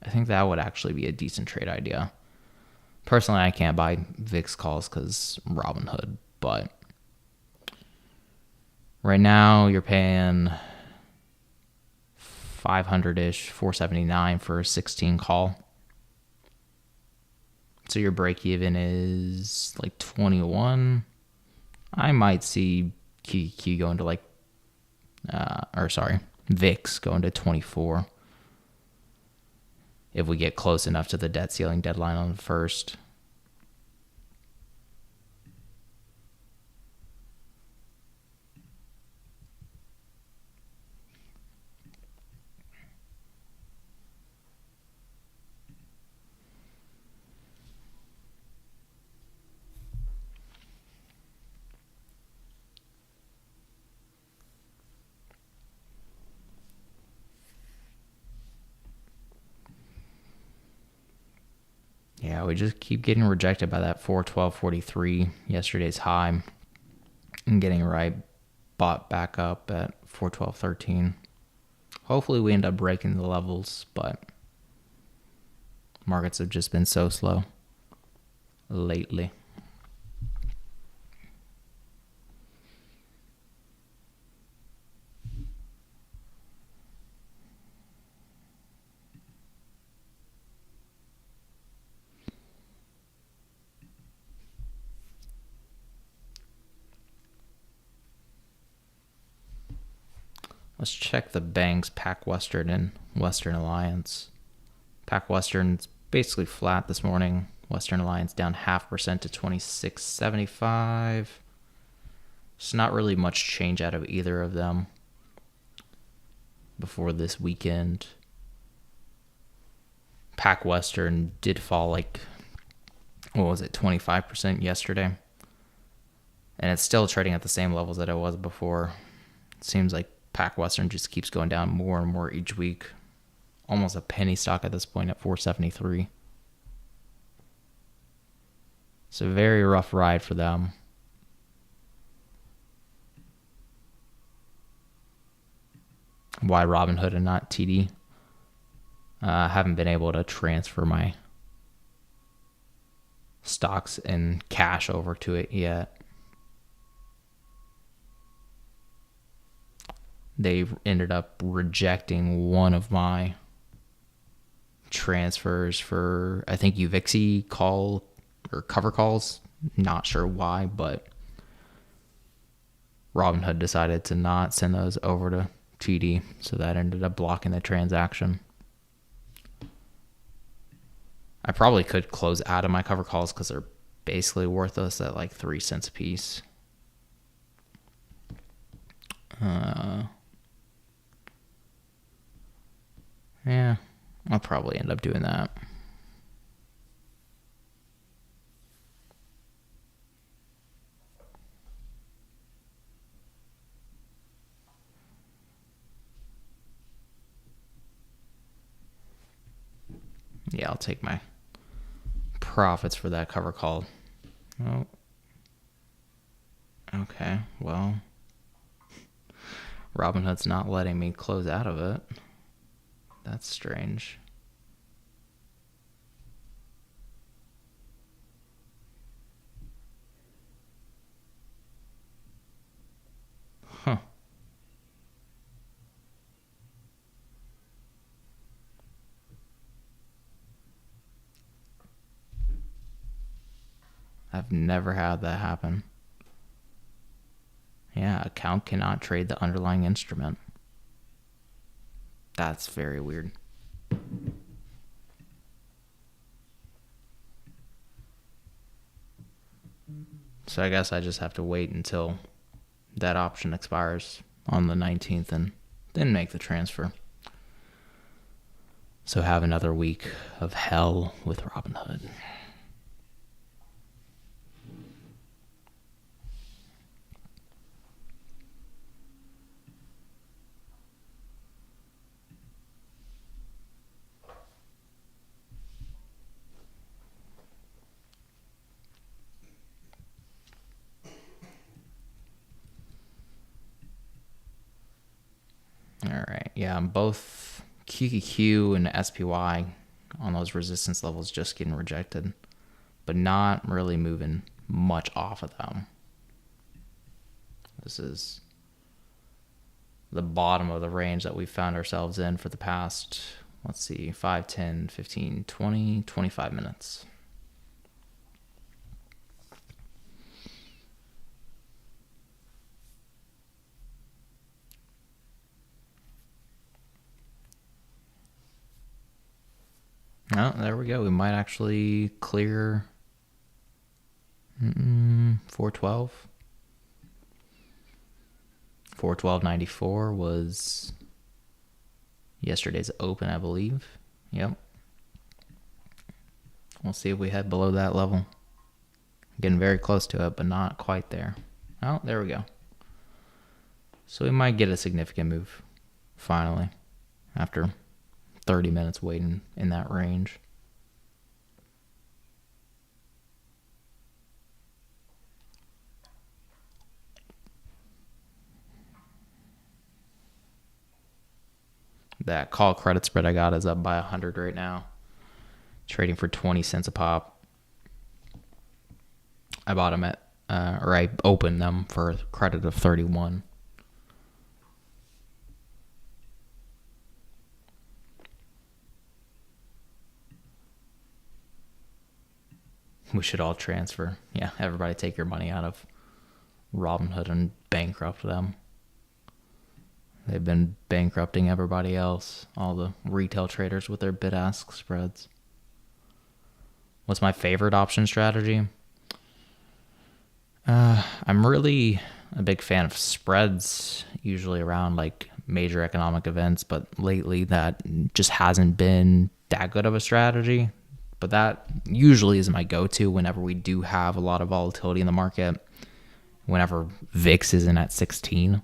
I think that would actually be a decent trade idea. Personally, I can't buy VIX calls because Robinhood, but right now you're paying 500-ish, 479 for a 16 call. So your break even is like 21. I might see QQ going to like, VIX going to 24 if we get close enough to the debt ceiling deadline on the 1st. Yeah, we just keep getting rejected by that 412.43, yesterday's high, and getting right bought back up at 412.13. Hopefully we end up breaking the levels, but markets have just been so slow lately. Let's check the banks, Pac Western and Western Alliance. Pac Western's basically flat this morning. Western Alliance down 0.5% to 26.75. It's not really much change out of either of them before this weekend. Pac Western did fall like, 25% yesterday. And it's still trading at the same levels that it was before. It seems like Pac Western just keeps going down more and more each week. Almost a penny stock at this point at 473. It's a very rough ride for them. Why Robinhood and not TD? I haven't been able to transfer my stocks and cash over to it yet. They ended up rejecting one of my transfers for, I think, UVXY call or cover calls. Not sure why, but Robinhood decided to not send those over to TD, so that ended up blocking the transaction. I probably could close out of my cover calls because they're basically worthless at like 3 cents a piece. Yeah, I'll probably end up doing that. Yeah, I'll take my profits for that cover call. Oh. Okay, well, Robinhood's not letting me close out of it. That's strange. Huh. I've never had that happen. Yeah, account cannot trade the underlying instrument. That's very weird. So I guess I just have to wait until that option expires on the 19th and then make the transfer. So have another week of hell with Robinhood. All right. Yeah, both QQQ and SPY on those resistance levels just getting rejected, but not really moving much off of them. This is the bottom of the range that we found ourselves in for the past, 5, 10, 15, 20, 25 minutes. Oh, there we go. We might actually clear 412. 412.94 was yesterday's open, I believe. Yep. We'll see if we head below that level. Getting very close to it, but not quite there. Oh, there we go. So we might get a significant move, finally, after 30 minutes waiting in that range. That call credit spread I got is up by 100 right now, trading for 20 cents a pop. I bought them at, or I opened them for a credit of 31. We should all transfer. Yeah, everybody take your money out of Robinhood and bankrupt them. They've been bankrupting everybody else, all the retail traders with their bid-ask spreads. What's my favorite option strategy? I'm really a big fan of spreads, usually around like major economic events, but lately that just hasn't been that good of a strategy. But that usually is my go-to whenever we do have a lot of volatility in the market, whenever VIX isn't at 16.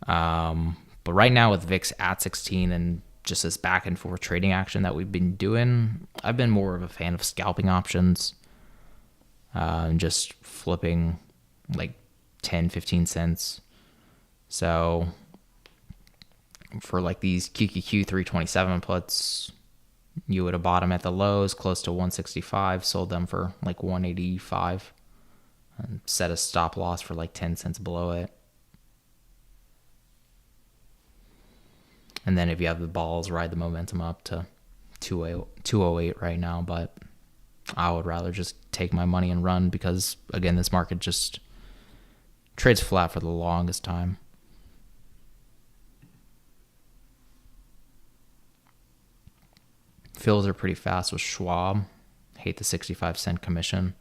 But right now with VIX at 16 and just this back and forth trading action that we've been doing, I've been more of a fan of scalping options, and just flipping like 10, 15 cents. So for like these QQQ 327 puts, you would have bought them at the lows close to 165, sold them for like 185, and set a stop loss for like 10 cents below it. And then if you have the balls, ride the momentum up to 208 right now. But I would rather just take my money and run because, again, this market just trades flat for the longest time. Fills are pretty fast with Schwab. Hate the 65-cent commission.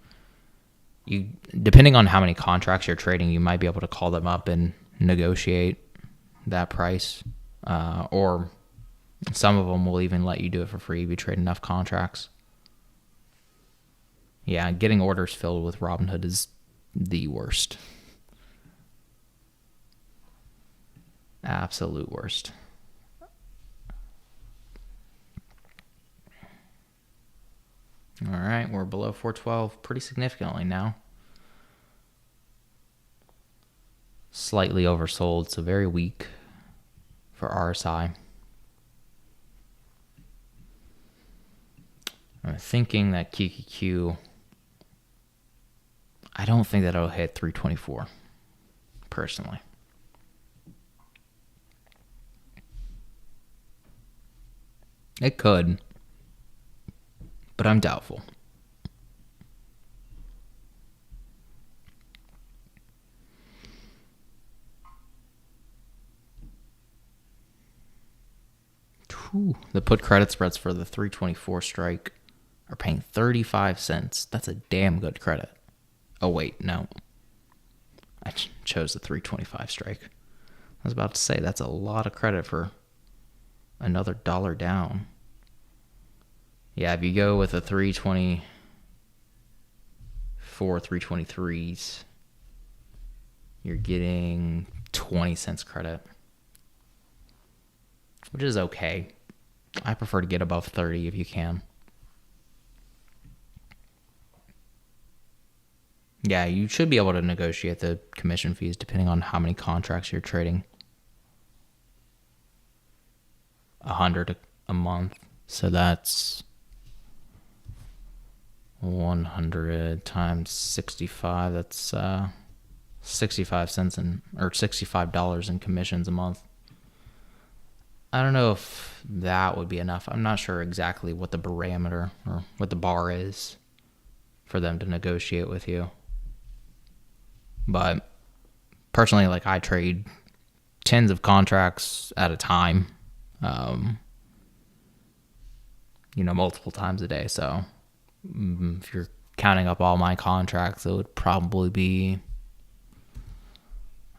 You, depending on how many contracts you're trading, you might be able to call them up and negotiate that price. Or some of them will even let you do it for free if you trade enough contracts. Yeah, getting orders filled with Robinhood is the worst. Absolute worst. All right, we're below 412 pretty significantly now. Slightly oversold, so very weak for RSI. I'm thinking that QQQ, I don't think that it'll hit 324, personally. It could, but I'm doubtful. The put credit spreads for the 324 strike are paying 35 cents. That's a damn good credit. Oh, wait, no. I chose the 325 strike. I was about to say, that's a lot of credit for another dollar down. Yeah, if you go with a 324, 323s, you're getting 20 cents credit, which is okay. I prefer to get above 30 if you can. Yeah, you should be able to negotiate the commission fees depending on how many contracts you're trading. 100 a month. So that's 100 times 65. That's 65 cents or $65 in commissions a month. I don't know if that would be enough. I'm not sure exactly what the parameter or what the bar is for them to negotiate with you. But personally, like, I trade tens of contracts at a time, multiple times a day. So if you're counting up all my contracts, it would probably be,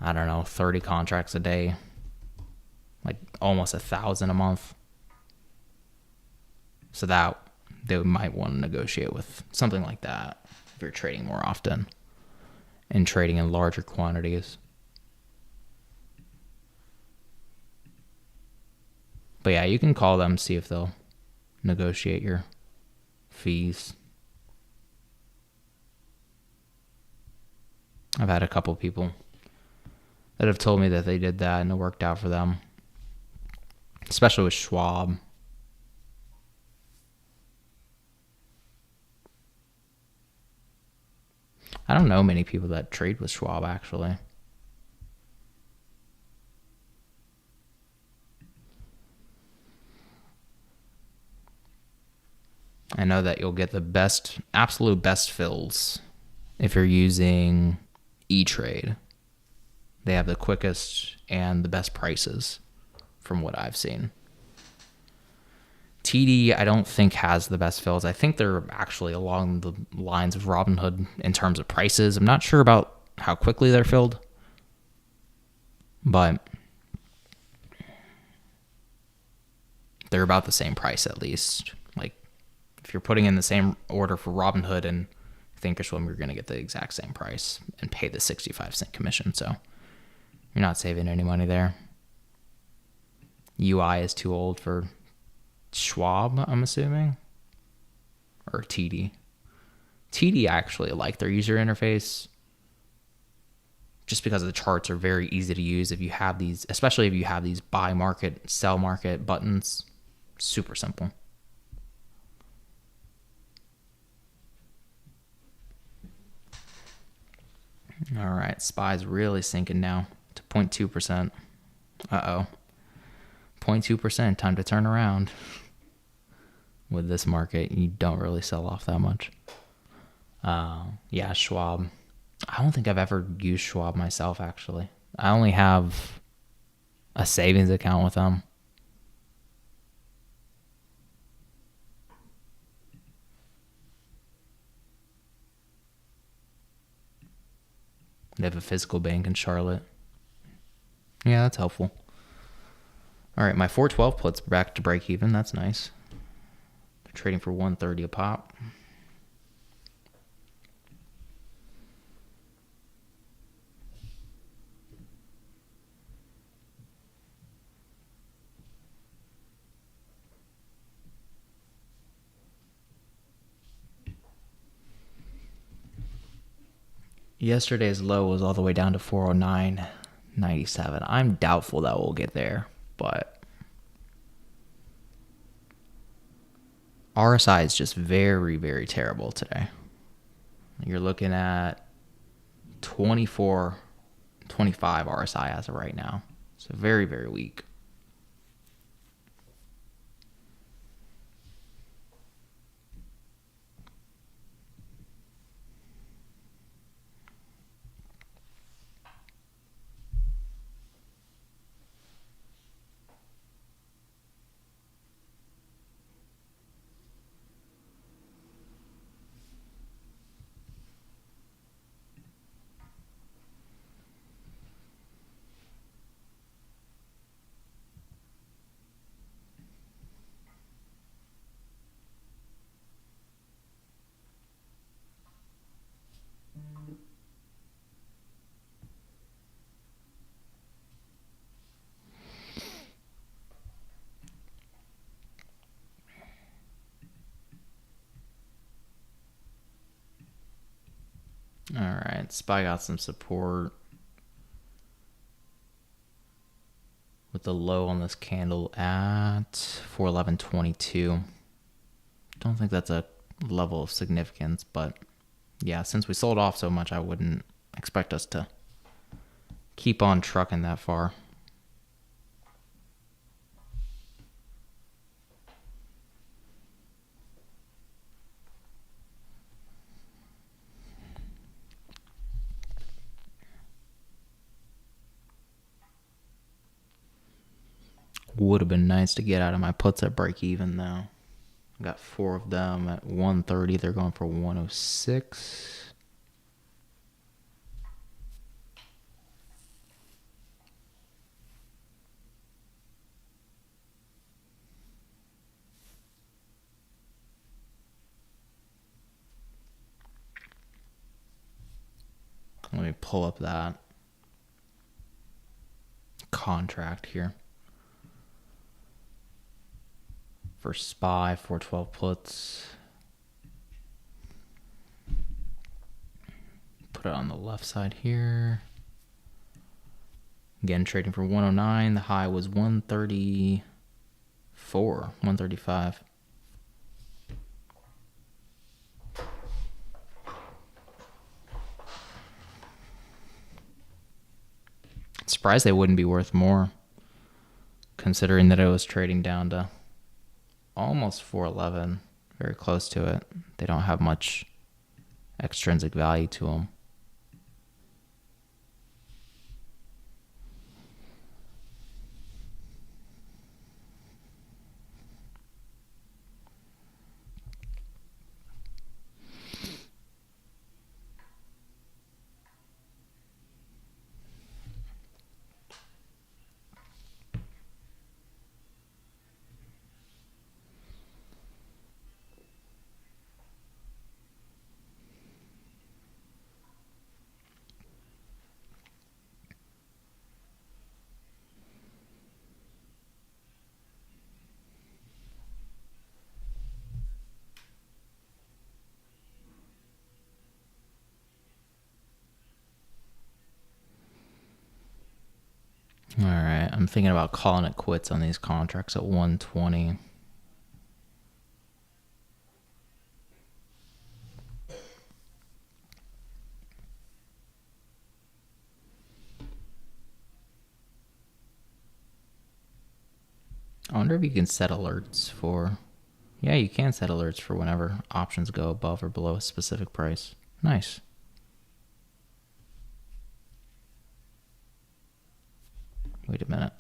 30 contracts a day. Like almost 1,000 a month. So that they might want to negotiate with something like that if you're trading more often and trading in larger quantities. But yeah, you can call them, see if they'll negotiate your fees. I've had a couple people that have told me that they did that and it worked out for them. especially with Schwab. I don't know many people that trade with Schwab, actually. I know that you'll get the best, absolute best fills if you're using E-Trade. They have the quickest and the best prices from what I've seen. TD, I don't think has the best fills. I think they're actually along the lines of Robinhood in terms of prices. I'm not sure about how quickly they're filled, but they're about the same price at least. Like, if you're putting in the same order for Robinhood and Thinkorswim, you're going to get the exact same price and pay the 65-cent commission. So you're not saving any money there. UI is too old for Schwab, I'm assuming, or TD. TD, I actually like their user interface just because the charts are very easy to use. If you have these, especially if you have these buy market, sell market buttons, super simple. All right, SPY's really sinking now to 0.2%. Uh-oh. 0.2%, time to turn around. With this market, you don't really sell off that much. Yeah, Schwab. I don't think I've ever used Schwab myself, actually. I only have a savings account with them. They have a physical bank in Charlotte. Yeah, that's helpful. All right, my 412 puts back to break even. That's nice. They're trading for 130 a pop. Yesterday's low was all the way down to 409.97. I'm doubtful that we'll get there, but RSI is just very, very terrible today. You're looking at 24, 25 RSI as of right now. So very, very weak. All right, SPY got some support with the low on this candle at 411.22. Don't think that's a level of significance, but yeah, since we sold off so much, I wouldn't expect us to keep on trucking that far. Would have been nice to get out of my puts at break even though. I got 4 of them at 130. They're going for 106. Let me pull up that contract here. For SPY, 412 puts. Put it on the left side here. Again, trading for 109. The high was 130. 135. Surprised they wouldn't be worth more, considering that it was trading down to almost 411, very close to it. They don't have much extrinsic value to them. All right, I'm thinking about calling it quits on these contracts at 120. I wonder if you can set alerts for... Yeah, you can set alerts for whenever options go above or below a specific price. Nice. Wait a minute.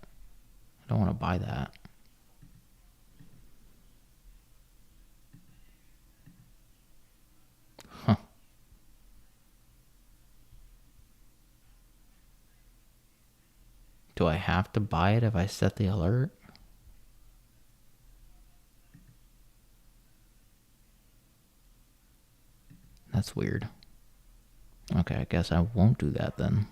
I don't want to buy that. Huh. Do I have to buy it if I set the alert? That's weird. Okay, I guess I won't do that then.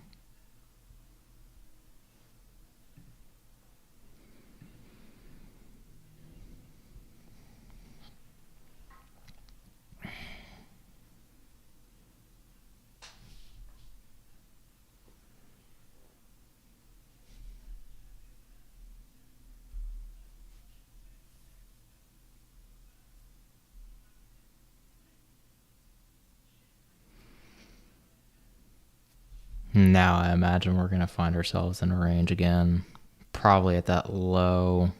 Now I imagine we're going to find ourselves in a range again, probably at that low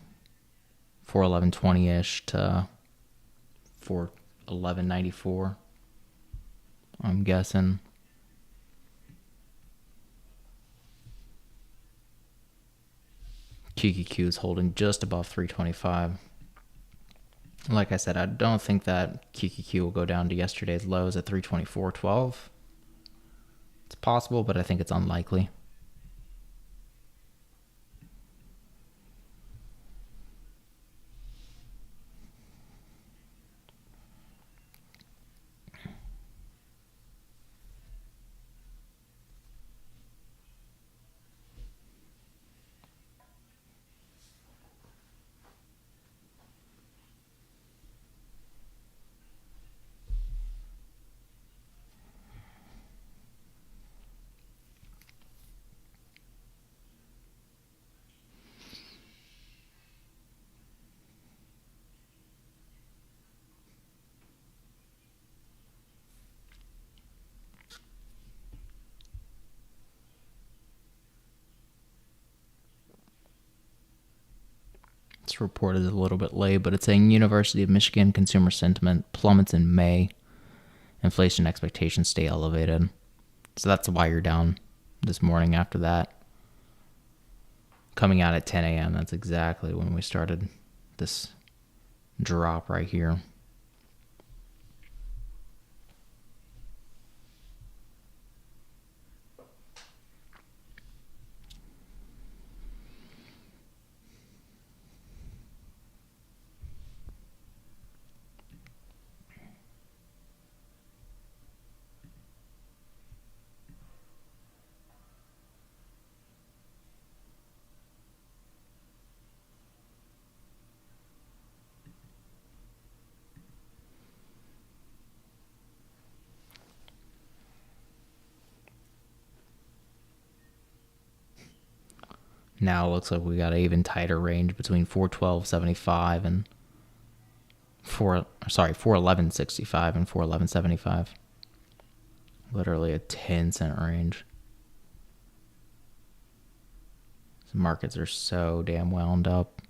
411.20-ish to 411.94, I'm guessing. QQQ is holding just above 325. Like I said, I don't think that QQQ will go down to yesterday's lows at 324.12. It's possible, but I think it's unlikely. This report is a little bit late, but it's saying University of Michigan consumer sentiment plummets in May. Inflation expectations stay elevated. So that's why you're down this morning after that. Coming out at 10 a.m., that's exactly when we started this drop right here. Now it looks like we got an even tighter range between 412.75 and 411.65 and 411.75. Literally a 10-cent range. The markets are so damn wound up.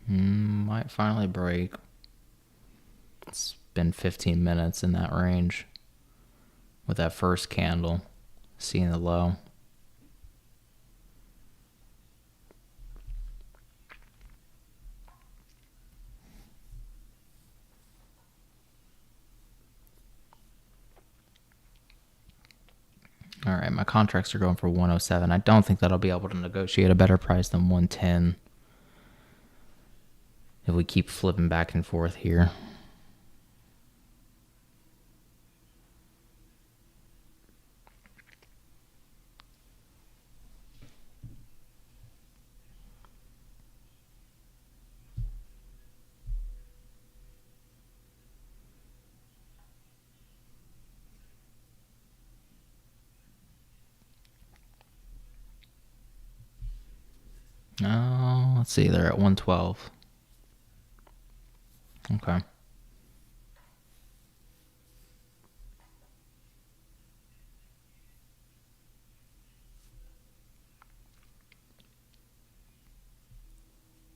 Might finally break. It's been 15 minutes in that range with that first candle, seeing the low. All right, my contracts are going for 107. I don't think that I'll be able to negotiate a better price than 110 if we keep flipping back and forth here. Oh, let's see, they're at 112. Okay.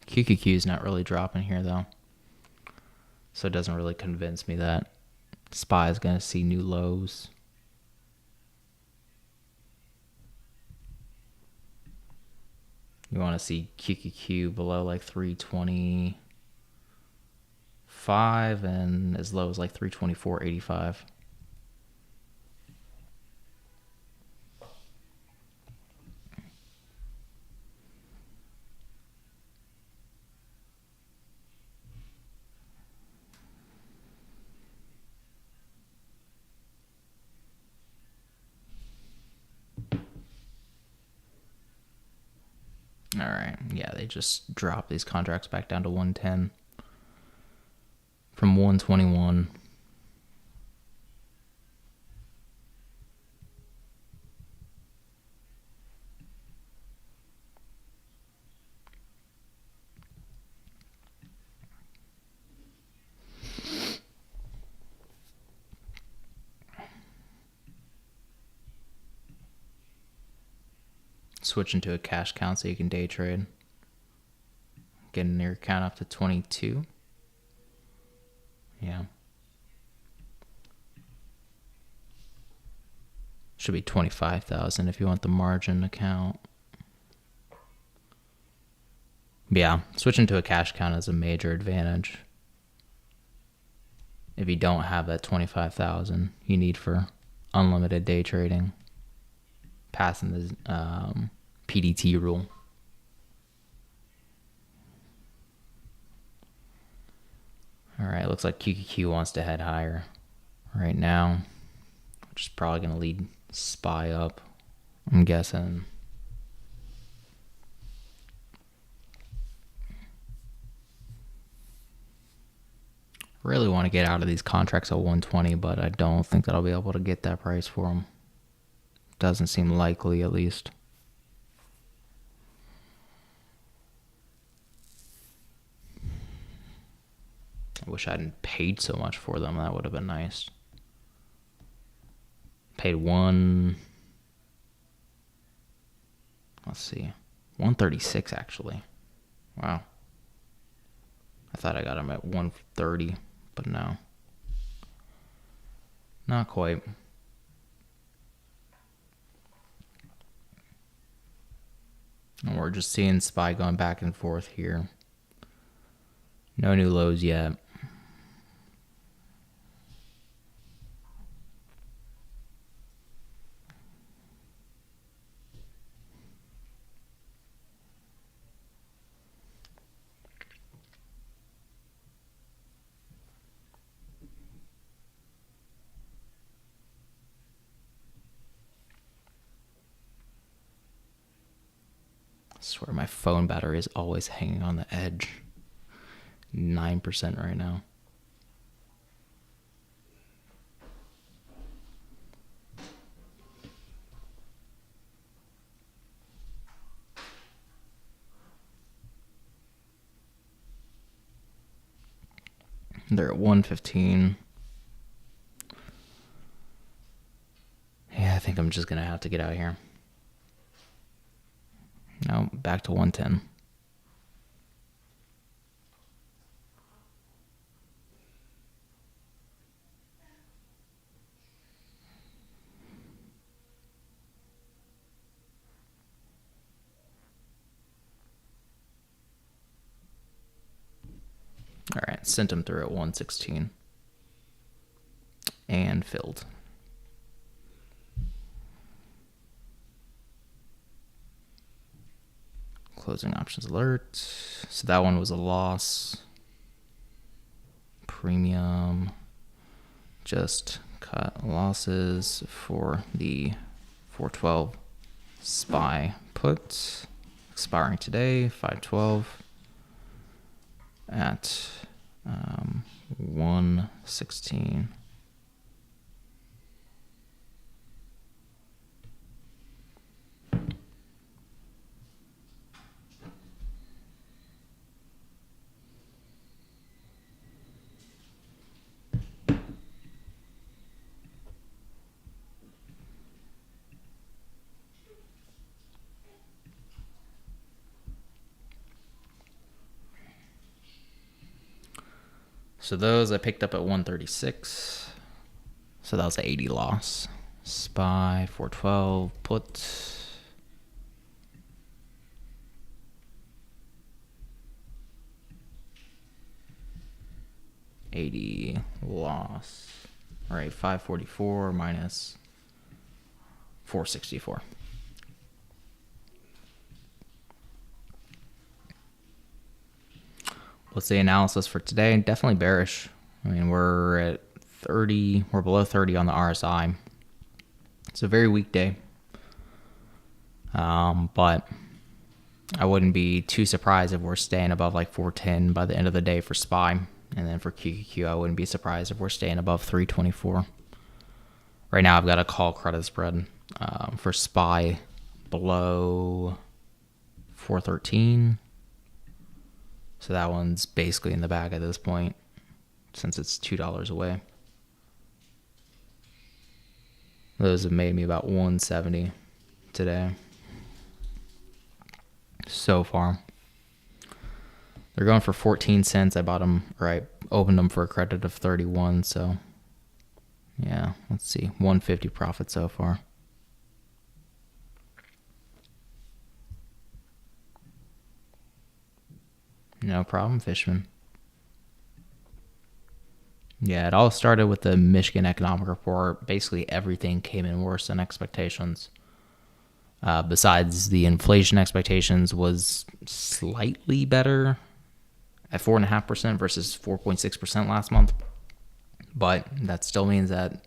QQQ is not really dropping here though, so it doesn't really convince me that SPY is going to see new lows. You want to see QQQ below like 325 and as low as like 324.85. All right, yeah, they just dropped these contracts back down to 110 from 121. Switch into a cash count so you can day trade. Getting your count up to 22. Yeah. Should be 25,000 if you want the margin account. But yeah, switching to a cash count is a major advantage. If you don't have that 25,000 you need for unlimited day trading, passing the PDT rule. All right, looks like QQQ wants to head higher right now, which is probably going to lead SPY up, I'm guessing. Really want to get out of these contracts at 120, but I don't think that I'll be able to get that price for them. Doesn't seem likely, at least. I wish I hadn't paid so much for them. That would have been nice. Paid let's see, 136 actually. Wow. I thought I got them at 130, but no. Not quite. And we're just seeing SPY going back and forth here. No new lows yet. swear my phone battery is always hanging on the edge. 9% right now. They're at 115. Yeah, I think I'm just going to have to get out of here. No, back to 110. All right, sent them through at 116. And filled. Closing options alert. So that one was a loss. Premium. Just cut losses for the 412 SPY put. Expiring today, 512. At 116. So those I picked up at 136. So that was an 80 loss. SPY 412 put. $80 loss. All right, 544 minus 464. What's the analysis for today? Definitely bearish. I mean, we're at 30. We're below 30 on the RSI. It's a very weak day. But I wouldn't be too surprised if we're staying above like 410 by the end of the day for SPY. And then for QQQ, I wouldn't be surprised if we're staying above 324. Right now, I've got a call credit spread for SPY below 413. So that one's basically in the bag at this point, since it's $2 away. Those have made me about 170 today so far. They're going for 14 cents. I bought them, or I opened them for a credit of 31. So yeah, let's see, 150 profit so far. No problem, Fishman. Yeah, it all started with the Michigan economic report. Basically, everything came in worse than expectations. Besides the inflation expectations was slightly better at 4.5% versus 4.6% last month. But that still means that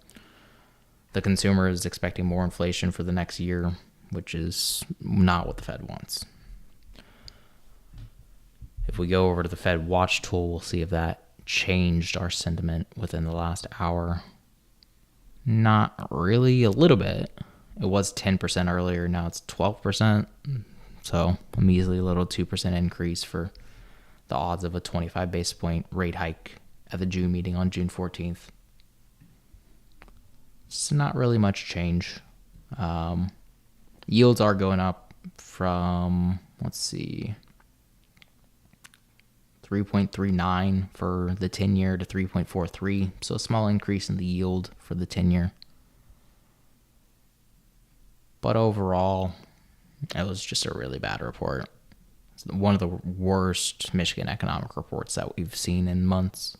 the consumer is expecting more inflation for the next year, which is not what the Fed wants. If we go over to the Fed watch tool, we'll see if that changed our sentiment within the last hour. Not really, a little bit. It was 10% earlier, now it's 12%. So a measly little 2% increase for the odds of a 25 basis point rate hike at the June meeting on June 14th. It's not really much change. Yields are going up from, let's see, 3.39 for the 10-year to 3.43. So a small increase in the yield for the 10-year. But overall, it was just a really bad report. It's one of the worst Michigan economic reports that we've seen in months.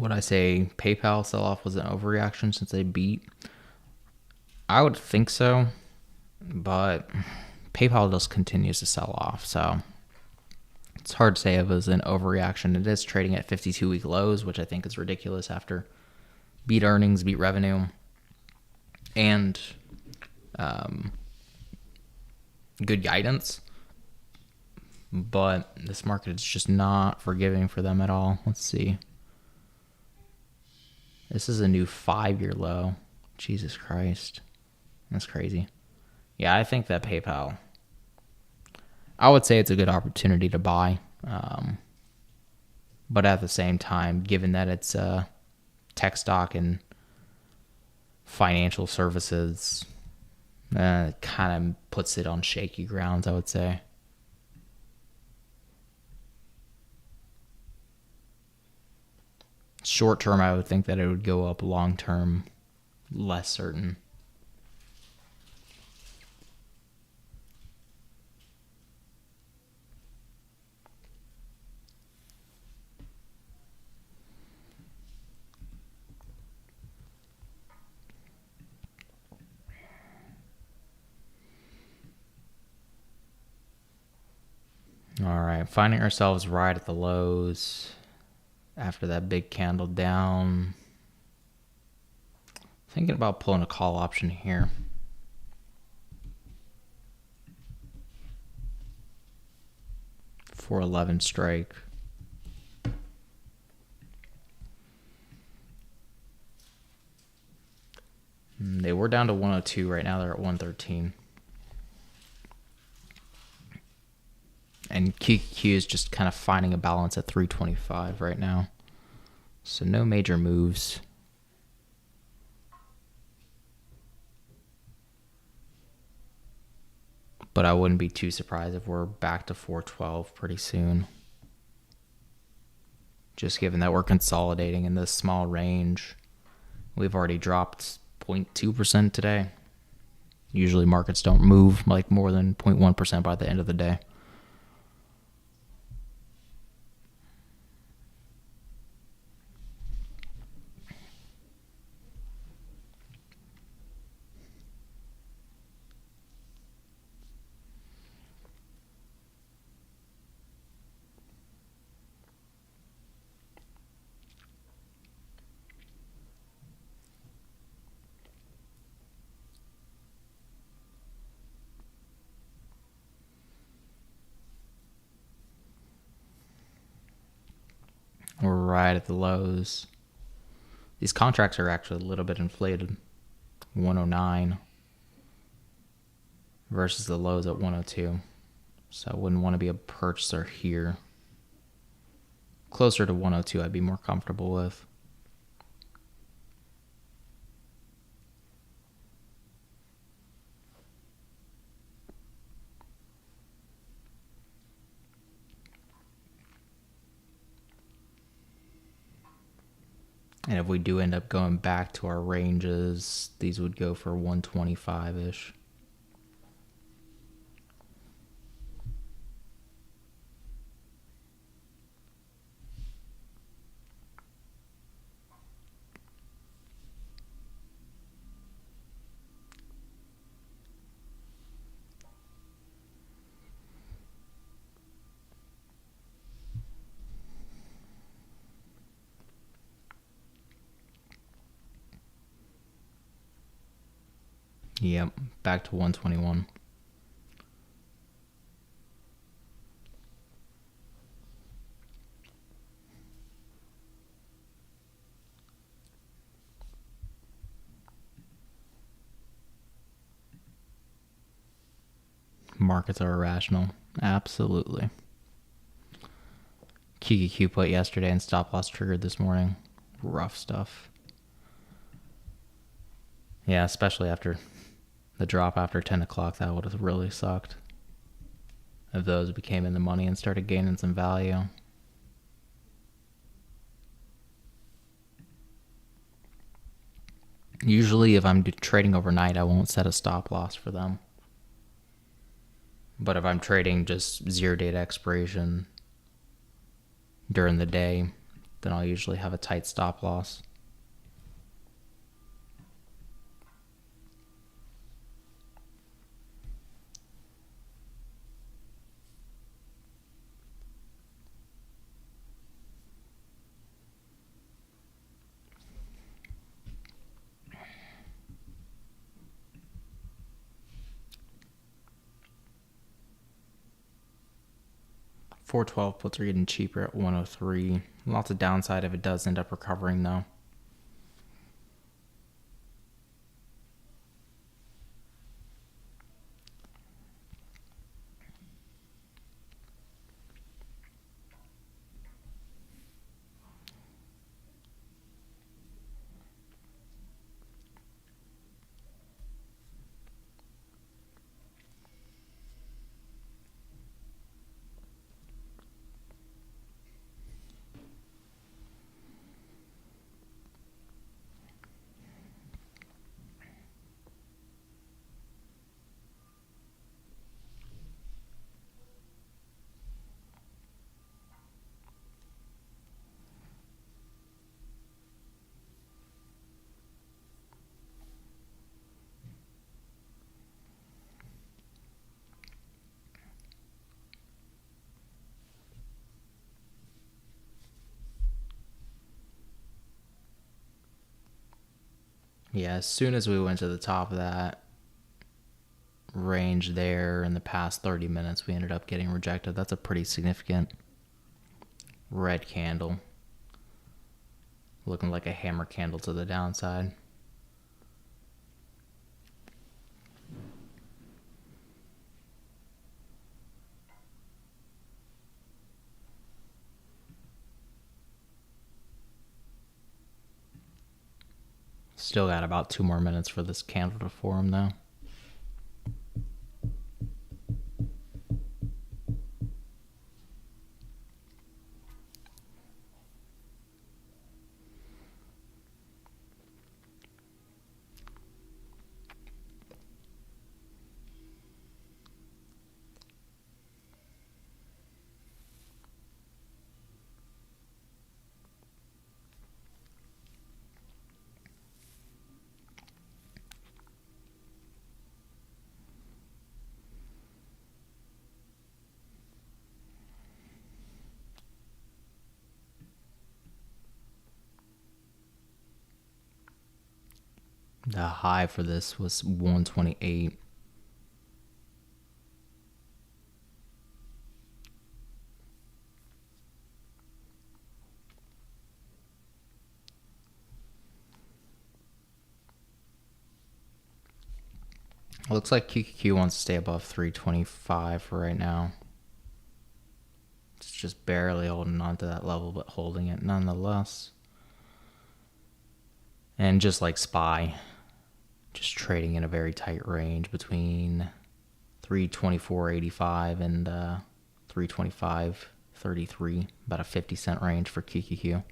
Would I say PayPal sell-off was an overreaction since they beat? I would think so, but PayPal just continues to sell off, so it's hard to say if it was an overreaction. It is trading at 52-week lows, which I think is ridiculous after beat earnings, beat revenue, and good guidance. But this market is just not forgiving for them at all. Let's see. This is a new 5-year low. Jesus Christ. That's crazy. Yeah, I think that PayPal, I would say it's a good opportunity to buy. But at the same time, given that it's a tech stock and financial services, it kind of puts it on shaky grounds, I would say. Short term, I would think that it would go up. Long term, less certain. All right, finding ourselves right at the lows after that big candle down. Thinking about pulling a call option here. $4.11 strike. They were down to 102 right now. They're at 113. And QQQ is just kind of finding a balance at 325 right now. So no major moves. But I wouldn't be too surprised if we're back to 412 pretty soon. Just given that we're consolidating in this small range. We've already dropped 0.2% today. Usually markets don't move like more than 0.1% by the end of the day. We're right at the lows. These contracts are actually a little bit inflated. 109 versus the lows at 102. So I wouldn't want to be a purchaser here. Closer to 102 I'd be more comfortable with. And if we do end up going back to our ranges, these would go for 125-ish. Yep, back to 121. Markets are irrational. Absolutely. QQQ put yesterday and stop loss triggered this morning. Rough stuff. Yeah, especially after the drop after 10 o'clock, that would have really sucked. If those became in the money and started gaining some value. Usually if I'm trading overnight, I won't set a stop loss for them. But if I'm trading just 0 date expiration during the day, then I'll usually have a tight stop loss. $4.12 puts are getting cheaper at 103. Lots of downside if it does end up recovering though. Yeah, as soon as we went to the top of that range there in the past 30 minutes, we ended up getting rejected. That's a pretty significant red candle. Looking like a hammer candle to the downside. Still got about 2 more minutes for this candle to form though. The high for this was 128. Looks like QQQ wants to stay above 325 for right now. It's just barely holding on to that level, but holding it nonetheless. And just like SPY, just trading in a very tight range between 324.85 and 325.33, about a 50-cent range for QQQ.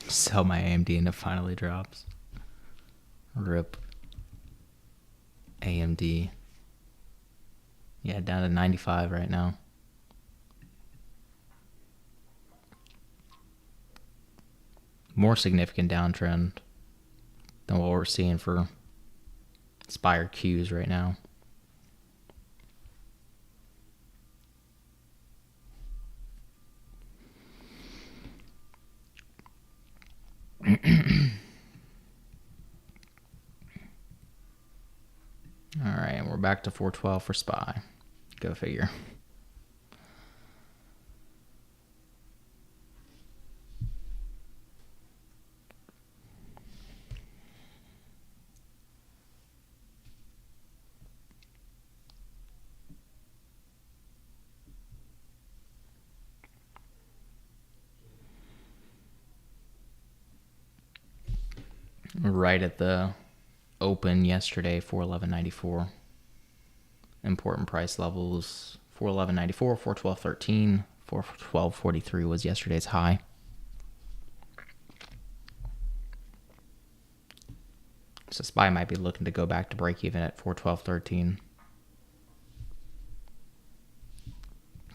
Sell my AMD and it finally drops. RIP. AMD. Yeah, down to 95 right now. More significant downtrend than what we're seeing for Spire Qs right now. All right, we're back to 412 for SPY. Go figure. right at the open yesterday, 411.94. Important price levels: 411.94, 412.13, 412.43 was yesterday's high. So SPY might be looking to go back to break even at 412.13.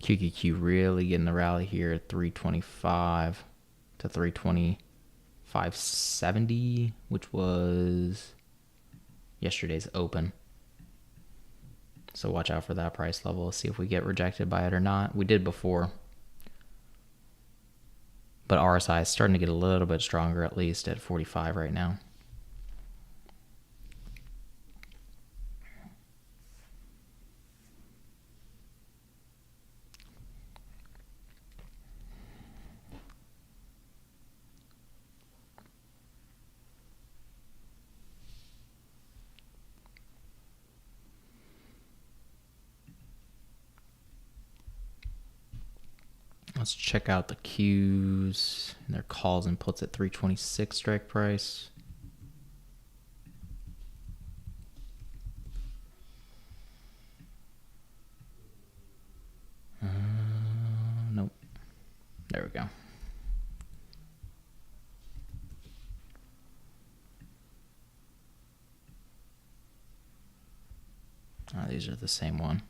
QQQ really getting the rally here at 325 to 325.70, which was yesterday's open. So watch out for that price level. See if we get rejected by it or not. We did before. But RSI is starting to get a little bit stronger, at least at 45 right now. Let's check out the Qs and their calls and puts at 326 strike price. Nope. There we go. These are the same one.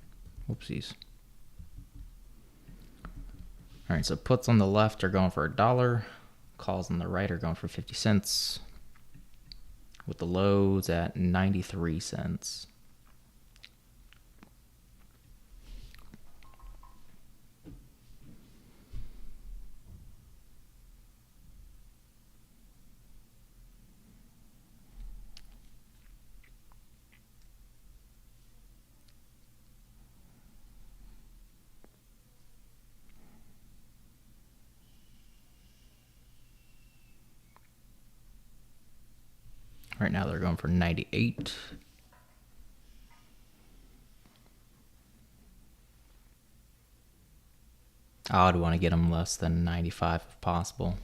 Whoopsies. All right, so puts on the left are going for $1. Calls on the right are going for 50 cents. With the lows at 93 cents. Right now they're going for 98. I would want to get them less than 95 if possible.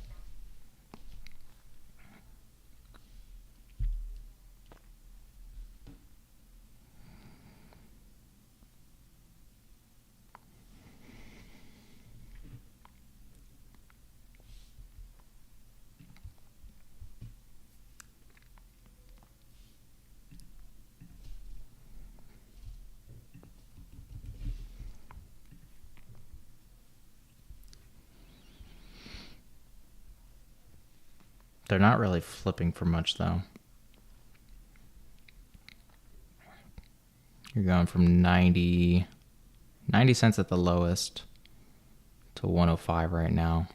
They're not really flipping for much, though. You're going from 90 cents at the lowest to 105 right now.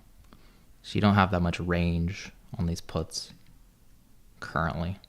So you don't have that much range on these puts currently.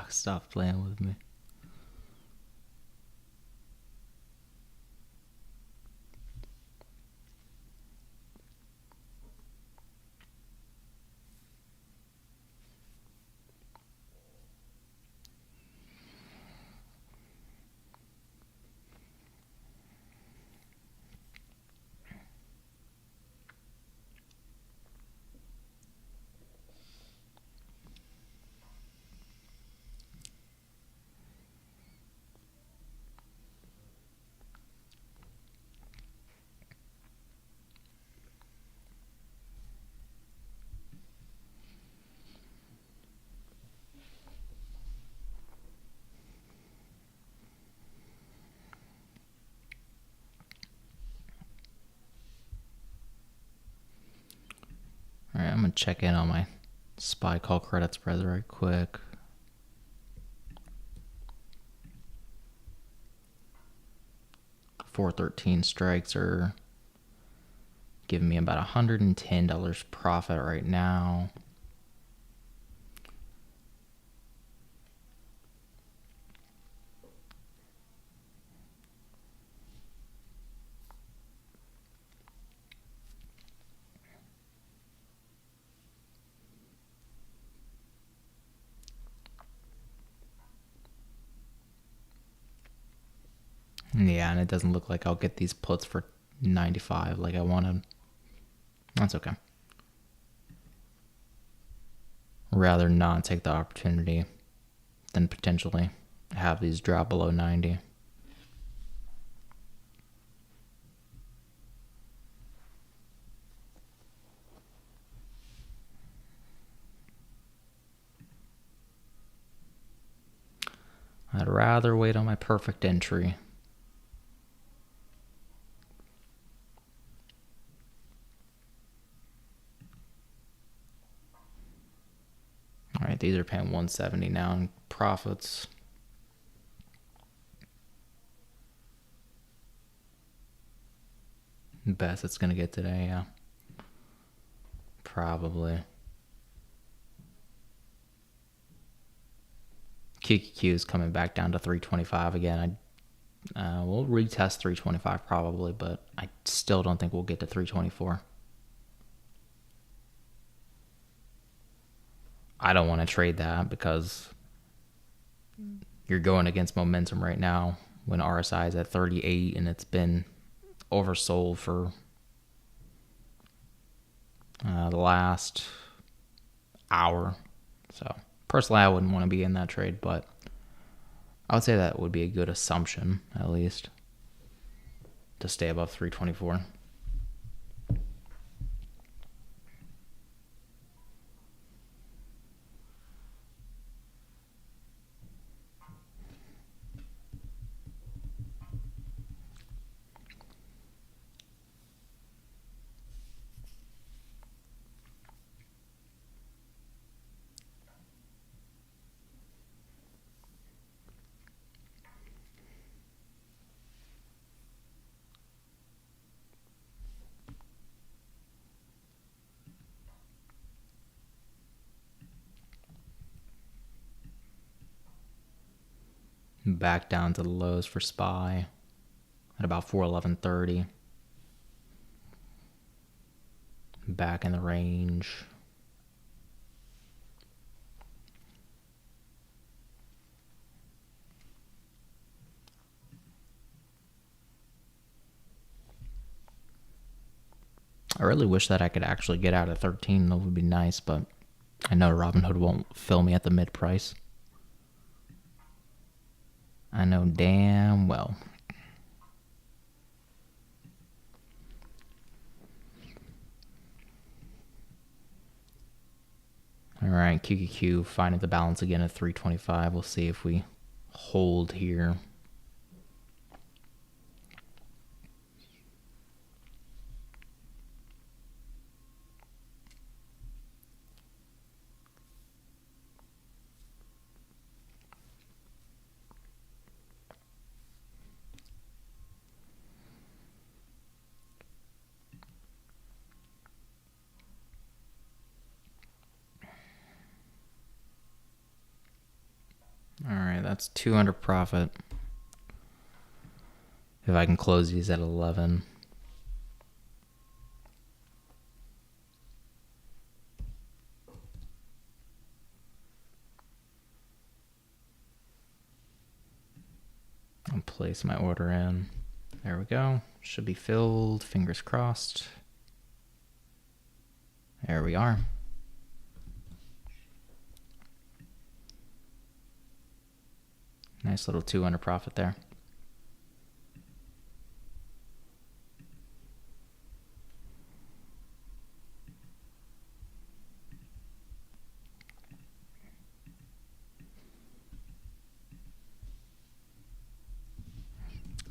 Stop playing with me. gonna check in on my SPY call credit spreads right quick. $413 strikes are giving me about $110 profit right now. Yeah, and it doesn't look like I'll get these puts for 95 like I wanted. That's okay. Rather not take the opportunity than potentially have these drop below 90. I'd rather wait on my perfect entry. All right, these are paying 170 now in profits. Best it's gonna get today, yeah. Probably. QQQ is coming back down to 325 again. We'll retest 325 probably, but I still don't think we'll get to 324. I don't want to trade that because you're going against momentum right now when RSI is at 38 and it's been oversold for the last hour. So personally, I wouldn't want to be in that trade, but I would say that would be a good assumption, at least, to stay above 324. Back down to the lows for SPY at about 411.30. Back in the range. I really wish that I could actually get out at 13. That would be nice, but I know Robinhood won't fill me at the mid price. I know damn well. All right, QQQ finding the balance again at 325. We'll see if we hold here. All right, that's 200 profit. If I can close these at 11. I'll place my order in. There we go. Should be filled. Fingers crossed. There we are. Nice little 200 profit there.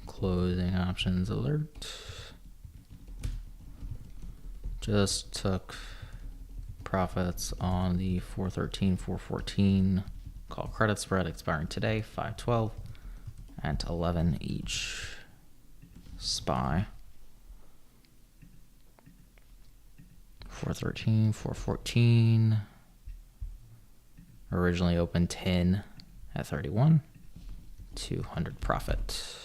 Closing options alert. Just took profits on the 413, 414 call credit spread expiring today, 512 at 11 each. SPY. 413, 414. Originally opened 10 at 31. 200 profit.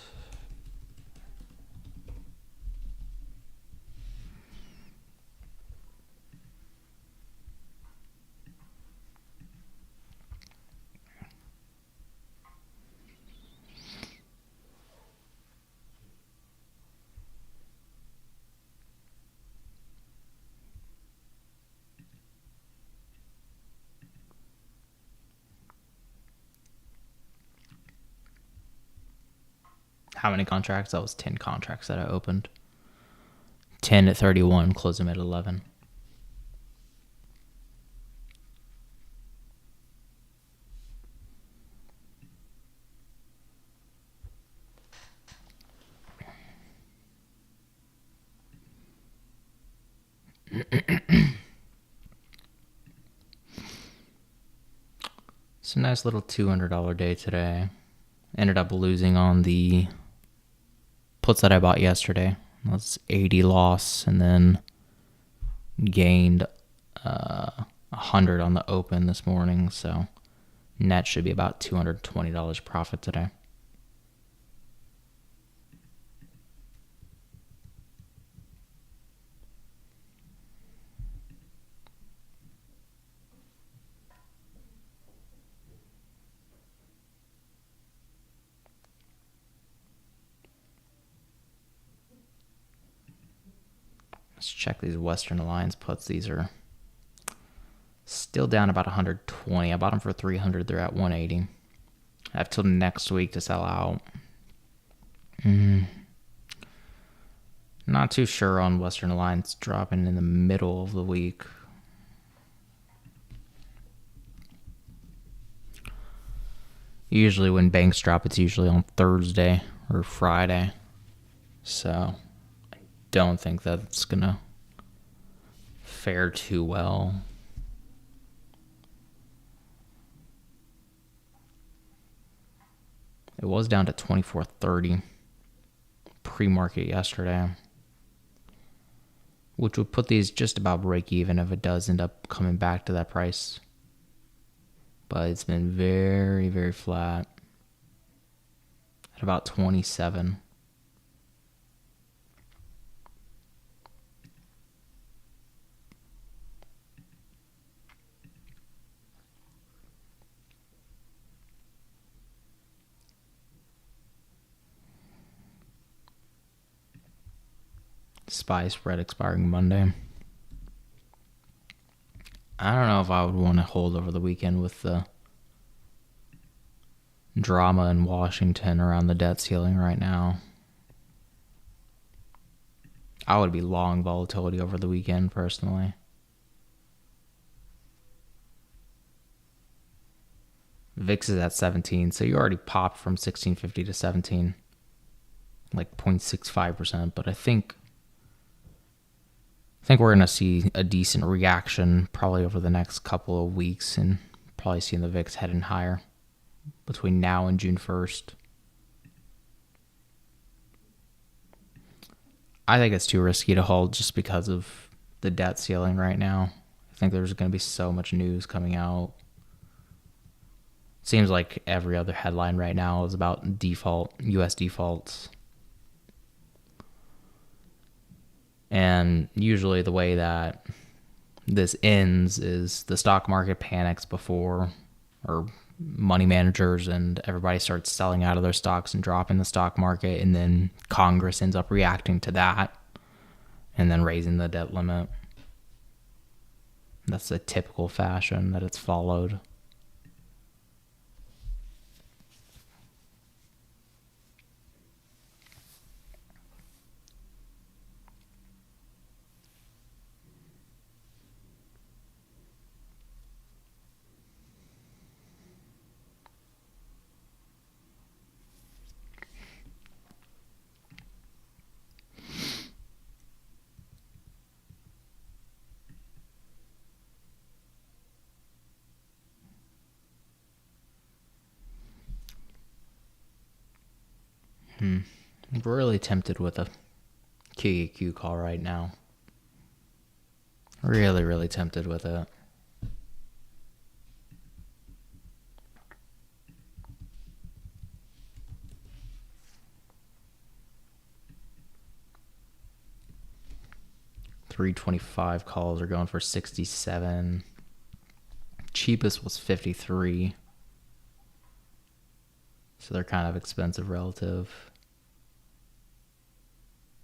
How many contracts? That was 10 contracts that I opened. 10 at 31, close them at 11. It's a nice little $200 day today. Ended up losing on the puts that I bought yesterday. That's 80 loss, and then gained 100 on the open this morning. So net should be about $220 profit today. Let's check these Western Alliance puts. These are still down about 120. I bought them for 300. They're at 180. I have till next week to sell out. Not too sure on Western Alliance dropping in the middle of the week. Usually when banks drop, it's usually on Thursday or Friday. So I don't think that's going to fare too well. It was down to 24.30 pre-market yesterday, which would put these just about break even if it does end up coming back to that price. But it's been very, very flat at about 27. SPY spread expiring Monday. I don't know if I would want to hold over the weekend with the drama in Washington around the debt ceiling right now. I would be long volatility over the weekend personally. VIX is at 17, so you already popped from 1650 to 17, like 0.65%, but I think we're going to see a decent reaction probably over the next couple of weeks, and probably seeing the VIX heading higher between now and June 1st. I think it's too risky to hold just because of the debt ceiling right now. I think there's going to be so much news coming out. It seems like every other headline right now is about U.S. defaults. And usually the way that this ends is the stock market panics before, or money managers and everybody starts selling out of their stocks and dropping the stock market, and then Congress ends up reacting to that and then raising the debt limit. That's the typical fashion that it's followed. I'm really tempted with a QQQ call right now. Really, really tempted with it. $325 calls are going for 67. Cheapest was 53. So they're kind of expensive relative.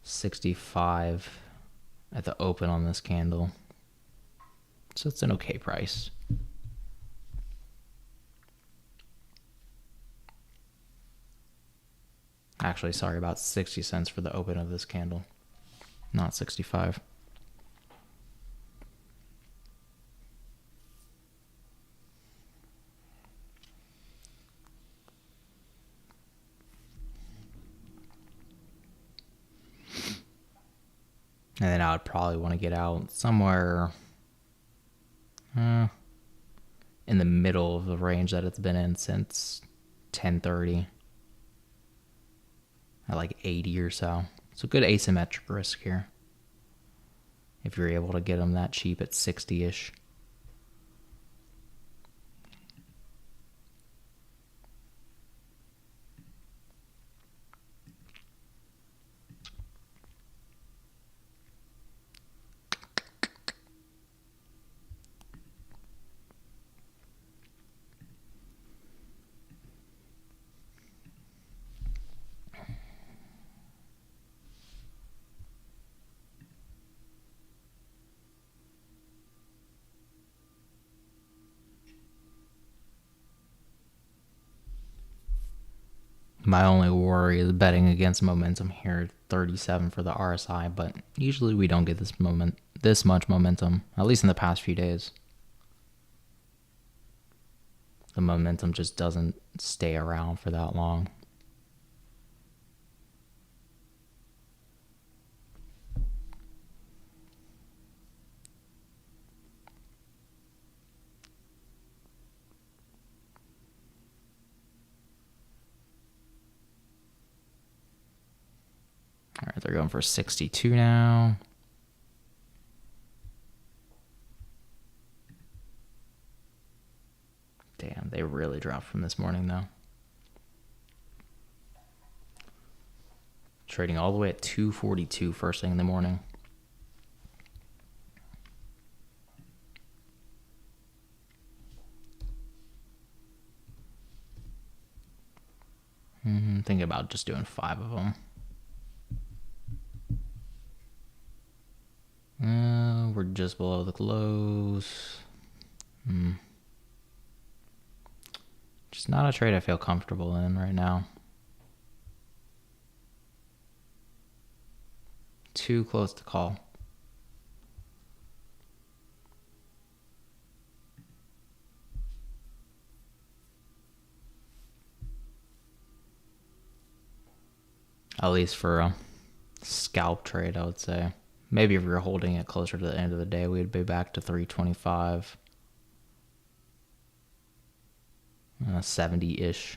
65 at the open on this candle. So it's an okay price. Actually, sorry, about 60 cents for the open of this candle, not 65. And then I would probably want to get out somewhere in the middle of the range that it's been in since 1030. At like 80 or so. So good asymmetric risk here. If you're able to get them that cheap at 60-ish. My only worry is betting against momentum here, 37 for the RSI, but usually we don't get this much momentum, at least in the past few days. The momentum just doesn't stay around for that long. All right, they're going for 62 now. Damn, they really dropped from this morning, though. Trading all the way at 242 first thing in the morning. Thinking about just doing 5 of them. We're just below the close. Just not a trade I feel comfortable in right now. Too close to call. At least for a scalp trade, I would say. Maybe if we were holding it closer to the end of the day, we'd be back to 325. 70-ish.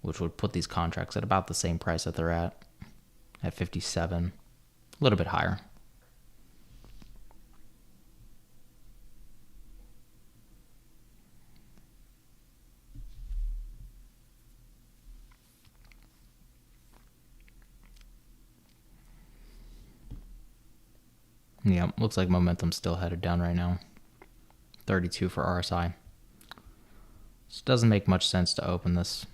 Which would put these contracts at about the same price that they're at 57. A little bit higher. Yeah, looks like momentum's still headed down right now. 32 for RSI. So it doesn't make much sense to open this.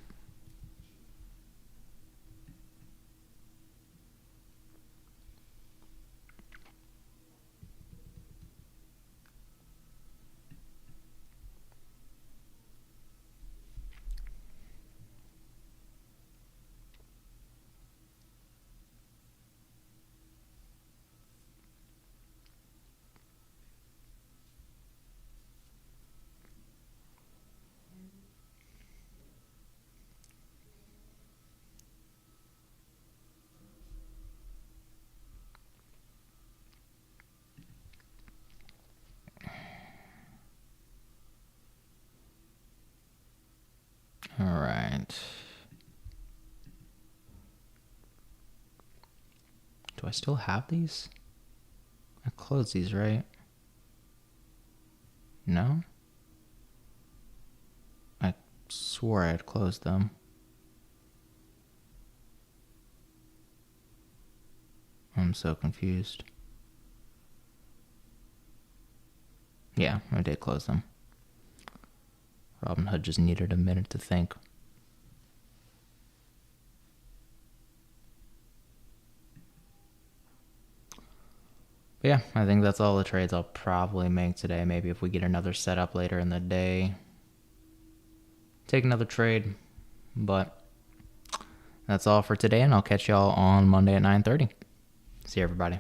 All right. Do I still have these? I closed these, right? No? I swore I had closed them. I'm so confused. Yeah, I did close them. Robinhood just needed a minute to think. But yeah, I think that's all the trades I'll probably make today. Maybe if we get another setup later in the day, take another trade. But that's all for today, and I'll catch y'all on Monday at 9:30. See you, everybody.